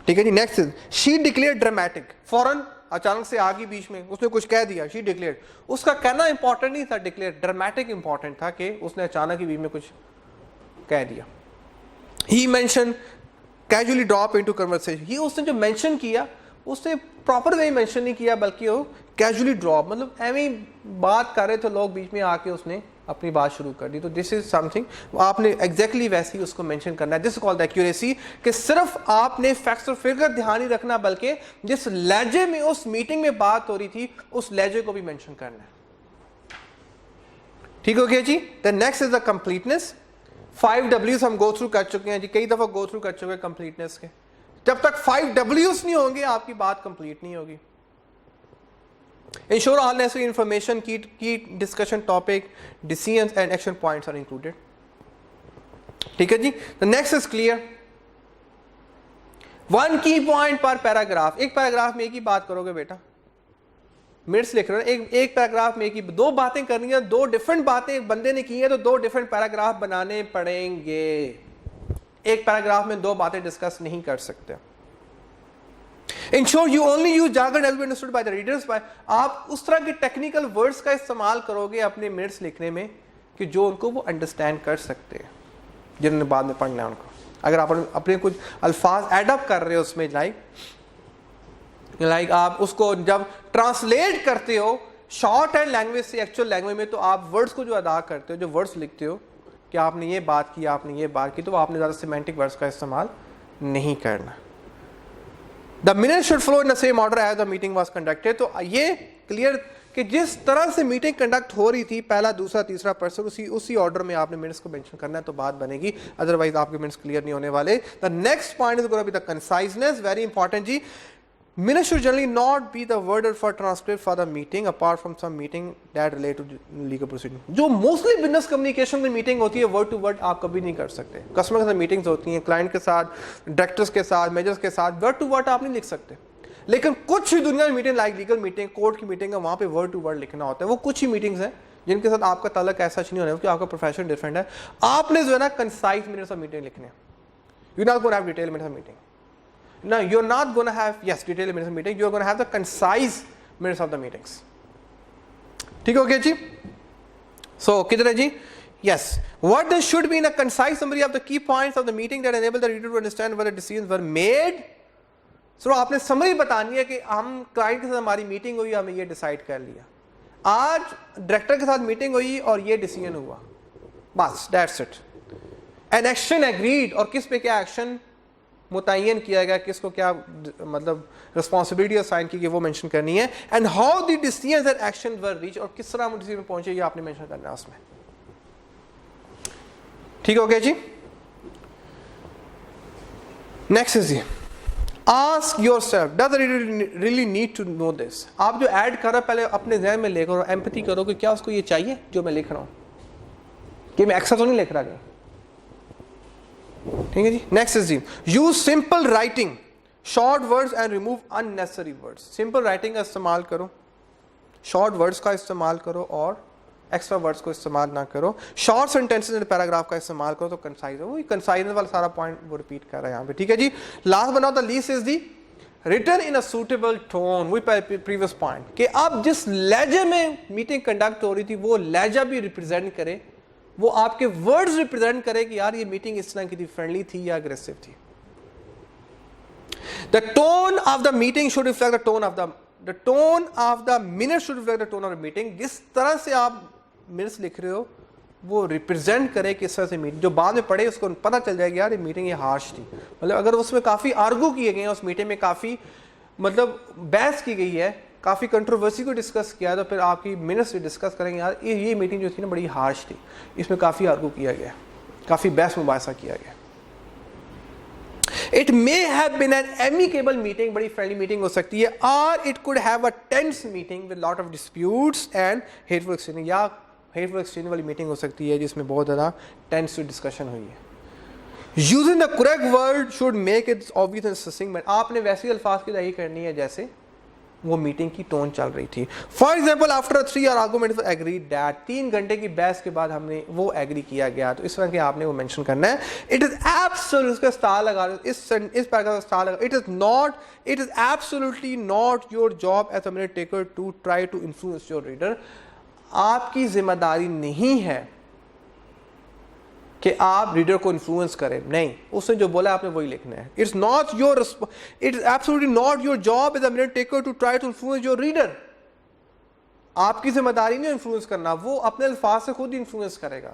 ٹھیک ہے جی. نیکسٹ شی ڈکلیئر ڈرامیٹک, فوراً اچانک سے آگے بیچ میں اس نے کچھ کہہ دیا, شی ڈکلیئر. اس کا کہنا امپورٹنٹ نہیں تھا, ڈکلیئر ڈرامیٹک امپورٹنٹ تھا کہ اس نے اچانک ہی بیچ میں کچھ کہہ دیا. He mention casually drop into conversation, یہ اس نے جو مینشن کیا اس نے پراپر وے مینشن نہیں کیا, بلکہ وہ کیجولی ڈراپ, مطلب ایویں بات کر رہے تھے لوگ, بیچ میں آ کے اس نے اپنی بات شروع کر دی. تو دس از سم تھنگ آپ نے ایگزیکٹلی ویسے ہی اس کو مینشن کرنا ہے. دس کالڈ ایکوریسی, کہ صرف آپ نے فیکٹس اور فگر دھیان نہیں رکھنا, بلکہ جس لہجے میں اس میٹنگ میں بات ہو رہی تھی اس لہجے کو بھی مینشن کرنا ہے. ٹھیک ہو گیا جی. then next is the completeness. 5 W's ہم گو تھرو کر چکے ہیں جی, کئی دفعہ گو تھرو کر چکے ہیں کمپلیٹنس کے. جب تک 5 W's نہیں ہوں گے آپ کی بات کمپلیٹ نہیں ہوگی. Ensure all necessary information, key discussion topic, decisions and action points are included. ٹھیک ہے جی. The next is clear. 1 key point per paragraph, ایک پیراگراف میں ایک ہی بات کرو گے بیٹا, منٹس لکھ رہے ہیں, ایک پیراگراف میں ایک ہی, 2 باتیں کرنی ہیں, 2 ڈفرنٹ باتیں ایک بندے نے کی ہیں تو 2 ڈفرنٹ پیراگراف بنانے پڑیں گے. ایک پیراگراف میں 2 باتیں ڈسکس نہیں کر سکتے. Ensure you only use jargon that will be understood by the readers. آپ اس طرح کے ٹیکنیکل ورڈز کا استعمال کرو گے اپنے منٹس لکھنے میں کہ جو ان کو وہ انڈرسٹینڈ کر سکتے ہیں, جنہوں نے بعد میں پڑھنا ہے ان کو. اگر آپ اپنے کچھ الفاظ ایڈ اپ کر رہے ہو اس میں, لائک آپ اس کو جب ٹرانسلیٹ کرتے ہو شارٹ ہینڈ لینگویج سے ایکچوئل لینگویج میں, تو آپ ورڈز کو جو ادا کرتے ہو, جو ورڈز لکھتے ہو کہ آپ نے یہ بات کی, آپ نے یہ بات کی, تو آپ نے زیادہ سیمینٹک ورڈز کا استعمال نہیں کرنا. The minutes should flow in the same order as the meeting was conducted. تو یہ کلیئر کہ جس طرح سے میٹنگ کنڈکٹ ہو رہی تھی, پہلا دوسرا تیسرا پرسن, اسی آرڈر میں آپ نے منٹس کو مینشن کرنا ہے تو بات بنے گی, ادروائز آپ کے منٹس کلیئر نہیں ہونے والے. The next point is going to be the conciseness, very important جی. Minutes should generally not be the word for transcript for the meeting apart from some meeting that relate to legal proceeding. جو mostly business communication میں meeting ہوتی ہے word to word آپ کبھی نہیں کر سکتے. کسٹمر کے ساتھ میٹنگز ہوتی ہیں, کلائنٹ کے ساتھ, ڈائریکٹرز کے ساتھ, مینیجرز کے ساتھ, ورڈ ٹو ورڈ آپ نہیں لکھ سکتے. لیکن کچھ ہی دنیا میں meeting like legal meeting, court کی میٹنگ ہے, وہاں پہ ورڈ ٹو ورڈ لکھنا ہوتا ہے. وہ کچھ ہی میٹنگز ہیں جن کے ساتھ آپ کا تعلق ایسا نہیں ہونا ہے کہ آپ کا پروفیشن ڈفرینٹ ہے. آپ نے جو ہے نا کنسائز منٹس آف میٹنگ لکھنے ہیں. You not gonna have detail minutes of meeting. No, you're not going to have, yes, detailed minutes of meeting. You're going to have the concise minutes of the meetings. ٹھیک ہو گیا جی. So کدھر ہے جی. Yes, what there should be in a concise summary of the key points of the meeting that enable the reader to understand whether decisions were made. So آپ نے summary بتانی ہے کہ ہم کلائنٹ کے ساتھ ہماری میٹنگ ہوئی, ہمیں یہ ڈیسائیڈ کر لیا, آج ڈائریکٹر کے ساتھ میٹنگ ہوئی اور یہ ڈیسیژن ہوا, بس that's it. An action agreed, اور کس پہ کیا ایکشن متعین کیا گیا, کس کو کیا مطلب رسپانسبلٹی اسائن کی گئی, وہ مینشن کرنی ہے. And how the decisions and action were reach, اور کس طرح ہم ڈیسیژن میں پہنچے, یہ آپ نے مینشن کرنا ہے اس میں. ٹھیک ہو گیا جی. نیکسٹ از جی, ask yourself does the reader really need to know this. آپ جو ایڈ کر رہے ہو پہلے اپنے ذہن میں لے کرو, ایمپتھی کرو کہ کیا اس کو یہ چاہیے جو میں لکھ رہا ہوں, کہ میں ایکسٹرا تو نہیں لکھ رہا کہ. ٹھیک ہے جی. نیکسٹ از جی, use simple writing, short words and remove unnecessary words. Simple writing کا استعمال کرو, شارٹ ورڈز کا استعمال کرو اور ایکسٹرا ورڈز کو استعمال نہ کرو. شارٹ سینٹینسز اینڈ پیراگراف کا استعمال کرو تو کنسائز ہے. وہی کنسائز والا سارا پوائنٹ وہ ریپیٹ کر رہا ہے یہاں پہ. ٹھیک ہے جی. Last but not the least is the written in a suitable tone. وہی پریویس پوائنٹ کہ اب جس لہجے میں میٹنگ کنڈکٹ ہو رہی تھی وہ لہجہ بھی ریپرزینٹ کرے, وہ آپ کے ورڈز ریپرزینٹ کرے کہ یار یہ میٹنگ اس طرح کی تھی, فرینڈلی تھی یا اگریسو تھی. The tone of the meeting should reflect the tone of the minutes should reflect the tone of the meeting. جس طرح سے آپ منٹس لکھ رہے ہو وہ ریپرزینٹ کرے کس طرح سے میٹنگ, جو بعد میں پڑھے اس کو پتہ چل جائے گا یار یہ میٹنگ یہ ہارش تھی. مطلب اگر اس میں کافی آرگو کیے گئے ہیں, اس میٹنگ میں کافی مطلب بحث کی گئی ہے, کافی کنٹروورسی کو ڈسکس کیا ہے, تو پھر آپ کی منٹس سے ڈسکس کریں گے یار یہ میٹنگ جو تھی نا بڑی ہارش تھی, اس میں کافی آرگو کیا گیا, کافی بحث مباحثہ کیا گیا. It may have been an amicable meeting, بڑی فرینڈلی میٹنگ ہو سکتی ہے, or it could have a tense meeting with lot of disputes and hateful exchange, یا hateful exchange والی میٹنگ ہو سکتی ہے جس میں بہت زیادہ ٹینس ڈسکشن ہوئی ہے. Using the correct word should make it obvious and succinct. آپ نے ویسے الفاظ کی ادائیگی کرنی ہے جیسے وہ میٹنگ کی ٹون چل رہی تھی. For example after 3 hour argument agreed that 3 گھنٹے کی بحث کے بعد ہم نے وہ ایگری کیا گیا, تو اس طرح کے آپ نے وہ مینشن کرنا ہے. اٹ از ایبسولوٹ, اس کا اسٹار لگا, اس پیراگراف کا اسٹار لگا. It is absolutely not your job as a minute taker to try to influence your reader. آپ کی ذمہ داری نہیں ہے کہ آپ ریڈر کو انفلوئنس کریں, نہیں, اس نے جو بولا آپ نے وہی لکھنا ہے. It's not your, it is absolutely not your job as a minute taker to try to influence your reader. آپ کی ذمہ داری نہیں انفلوئنس کرنا, وہ اپنے الفاظ سے خود ہی انفلوئنس کرے گا.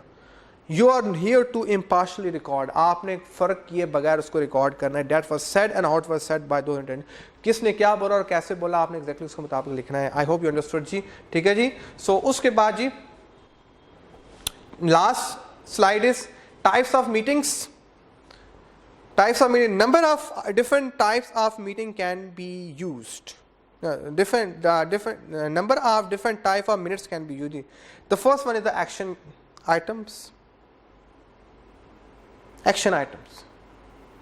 You are here to impartially record, آپ نے فرق کیے بغیر اس کو ریکارڈ کرنا ہے. That was said and how it was said by those intend, کس نے کیا بولا اور کیسے بولا, آپ نے ایگزیکٹلی اس کے مطابق لکھنا ہے. آئی ہوپ یو انڈرسٹوڈ جی, ٹھیک ہے جی. سو اس کے بعد جی last slide is types of meetings. Number of different types of meeting can be used. Different number of different type of minutes can be used. The first one is the action items.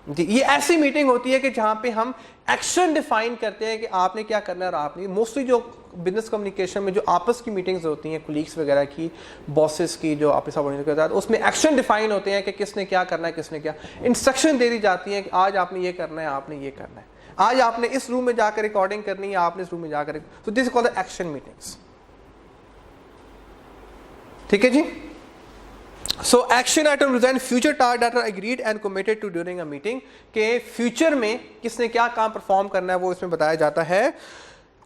یہ ایسی meeting ہوتی ہے کہ جہاں پہ ہم action define کرتے ہیں کہ آپ نے کیا کرنا ہے اور آپ نے. موسٹلی جو بزنس کمیونیکیشن میں جو آپس کی میٹنگز ہوتی ہیں, کولیگس وغیرہ کی, باسز کی, جو آپ سب کرتا ہے, اس میں ایکشن ڈیفائن ہوتے ہیں کہ کس نے کیا کرنا ہے, کس نے کیا انسٹرکشن دے دی جاتی ہیں کہ آج آپ نے یہ کرنا ہے, آپ نے یہ کرنا ہے, آج آپ نے اس روم میں جا کر ریکارڈنگ کرنی ہے, آپ نے اس روم میں جا کر. سو دس از کالڈ ایکشن میٹنگس, ٹھیک ہے جی. So action item represent future tasks that are agreed and committed to during a meeting. کہ future میں کس نے کیا کام پرفارم کرنا ہے وہ اس میں بتایا جاتا ہے.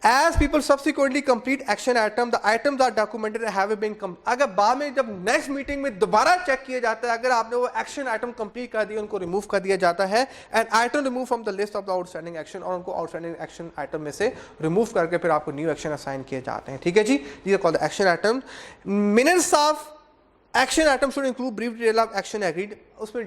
As people subsequently complete action item, the items are documented and have been اگر بعد میں جب نیکسٹ میٹنگ میں دوبارہ چیک کیا جاتا ہے, اگر آپ نے وہ ایکشن آئٹم کمپلیٹ کر دیا, ان کو ریموو کر دیا جاتا ہے. And item remove from the list of the out standing action, اور ان کو آؤٹ اسٹینڈنگ ایکشن آئٹم میں سے ریموو کر کے پھر آپ کو نیو ایکشن اسائن کیے جاتے ہیں, ٹھیک ہے جی. یہ call action item. Minutes of action item should include brief detail of action agreed. اس میں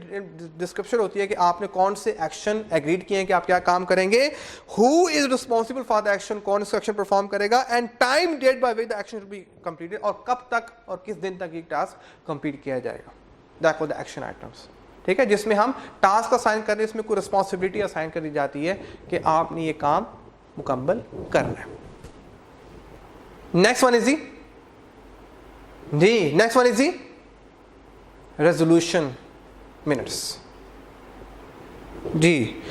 ڈسکرپشن ہوتی ہے کہ آپ نے کون سے ایکشن ایگریڈ کیے ہیں کہ آپ کیا کام کریں گے. Who is responsible for the action, کون اس ایکشن پرفارم کرے گا. And time date by which the action should be completed, اور کب تک اور کس دن تک یہ ٹاسک کمپلیٹ کیا جائے گا. That was the action items, ٹھیک ہے, جس میں ہم ٹاسک اسائن کرنے, اس میں کوئی رسپانسبلٹی اسائن کر دی جاتی ہے کہ آپ نے یہ کام مکمل کرنا ہے. Next one is next one is resolution minutes. جی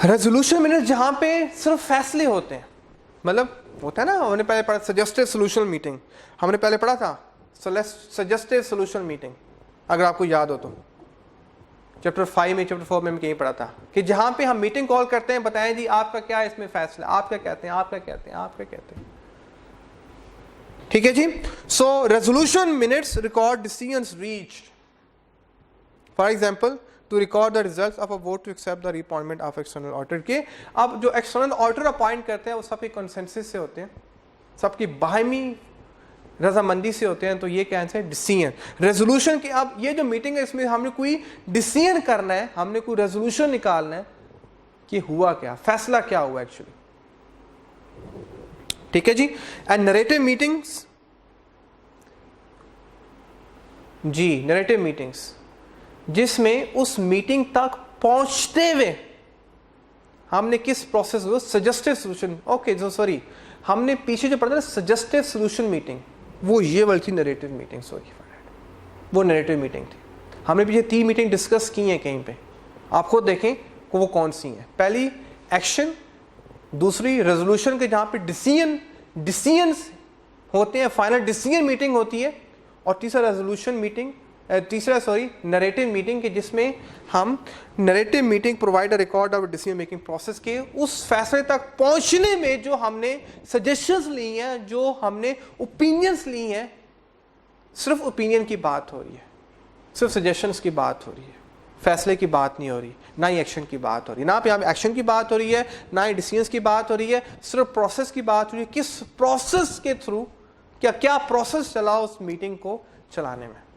ریزولوشن منٹس جہاں پہ صرف فیصلے ہوتے ہیں, مطلب ہوتا ہے نا, ہم نے پہلے پڑھا سجیسٹڈ سولوشن میٹنگ, ہم نے پہلے پڑھا تھا سجیسٹڈ سولوشن میٹنگ, اگر آپ کو یاد ہو تو چیپٹر 5 میں, چیپٹر 4 میں کہیں پڑھا تھا کہ جہاں پہ ہم میٹنگ کال کرتے ہیں, بتائیں جی آپ کا کیا اس میں فیصلہ, آپ کیا کہتے ہیں, آپ کیا کہتے ہیں, آپ کیا کہتے ہیں, ٹھیک ہے جی. So resolution minutes record decisions reached, for example to record the results of a vote to accept the reappointment of external auditor. کے اب جو ایکسٹرنل آڈیٹر اپوائنٹ کرتے ہیں وہ سب کے کنسنسس سے ہوتے ہیں, سب کی باہمی رضامندی سے ہوتے ہیں, تو یہ کیا ہے ڈیسیژن. ریزولوشن کی اب یہ جو میٹنگ ہے اس میں ہم نے کوئی ڈیسیژن کرنا ہے, ہم نے کوئی ریزولوشن نکالنا ہے کہ ہوا کیا, فیصلہ کیا ہوا ایکچولی, ٹھیک ہے جی. اینڈ نریٹو میٹنگس, جی نریٹو میٹنگس جس میں اس میٹنگ تک پہنچتے ہوئے ہم نے کس پروسیس کو سجیسٹڈ سولوشن, اوکے سوری ہم نے پیچھے جو پڑھا تھا سجیسٹڈ سولوشن میٹنگ, وہ یہ والی تھی نریٹو میٹنگ. وہ نریٹو میٹنگ تھی. ہم نے پیچھے 3 میٹنگ ڈسکس کی ہیں کہیں پہ, آپ خود دیکھیں کہ وہ کون سی ہیں. پہلی ایکشن, دوسری ریزولوشن کے جہاں پہ ڈیسیژنز ہوتے ہیں, فائنل ڈیسیژن میٹنگ ہوتی ہے, اور تیسرا ریزولوشن میٹنگ, نریٹو میٹنگ کے جس میں ہم narrative meeting provide a record of decision making process کے اس فیصلے تک پہنچنے میں جو ہم نے سجیشنز لی ہیں, جو ہم نے اوپینینس لی ہیں. صرف اوپینین کی بات ہو رہی ہے, صرف سجیشنز کی بات ہو رہی ہے, فیصلے کی بات نہیں ہو رہی, نہ ہی ایکشن کی بات ہو رہی ہے, نہ پہ یہاں ایکشن کی بات ہو رہی ہے, نہ ہی ڈیسیژنز کی بات ہو رہی ہے, صرف پروسیس کی بات ہو رہی ہے. کس پروسیس کے تھرو, کیا پروسیس چلا اس میٹنگ کو چلانے میں.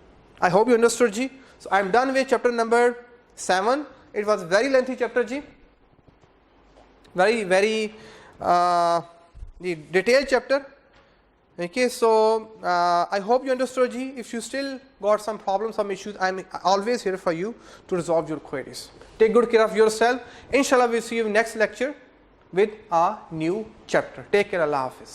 I hope you understood ji. So I am done with chapter number 7. It was very lengthy chapter ji, very detailed chapter. Okay, so I hope you understood ji. If you still got some problems, some issues, I'm always here for you to resolve your queries. Take good care of yourself. Inshallah, we'll see you in next lecture with a new chapter. Take care. Allah Hafiz.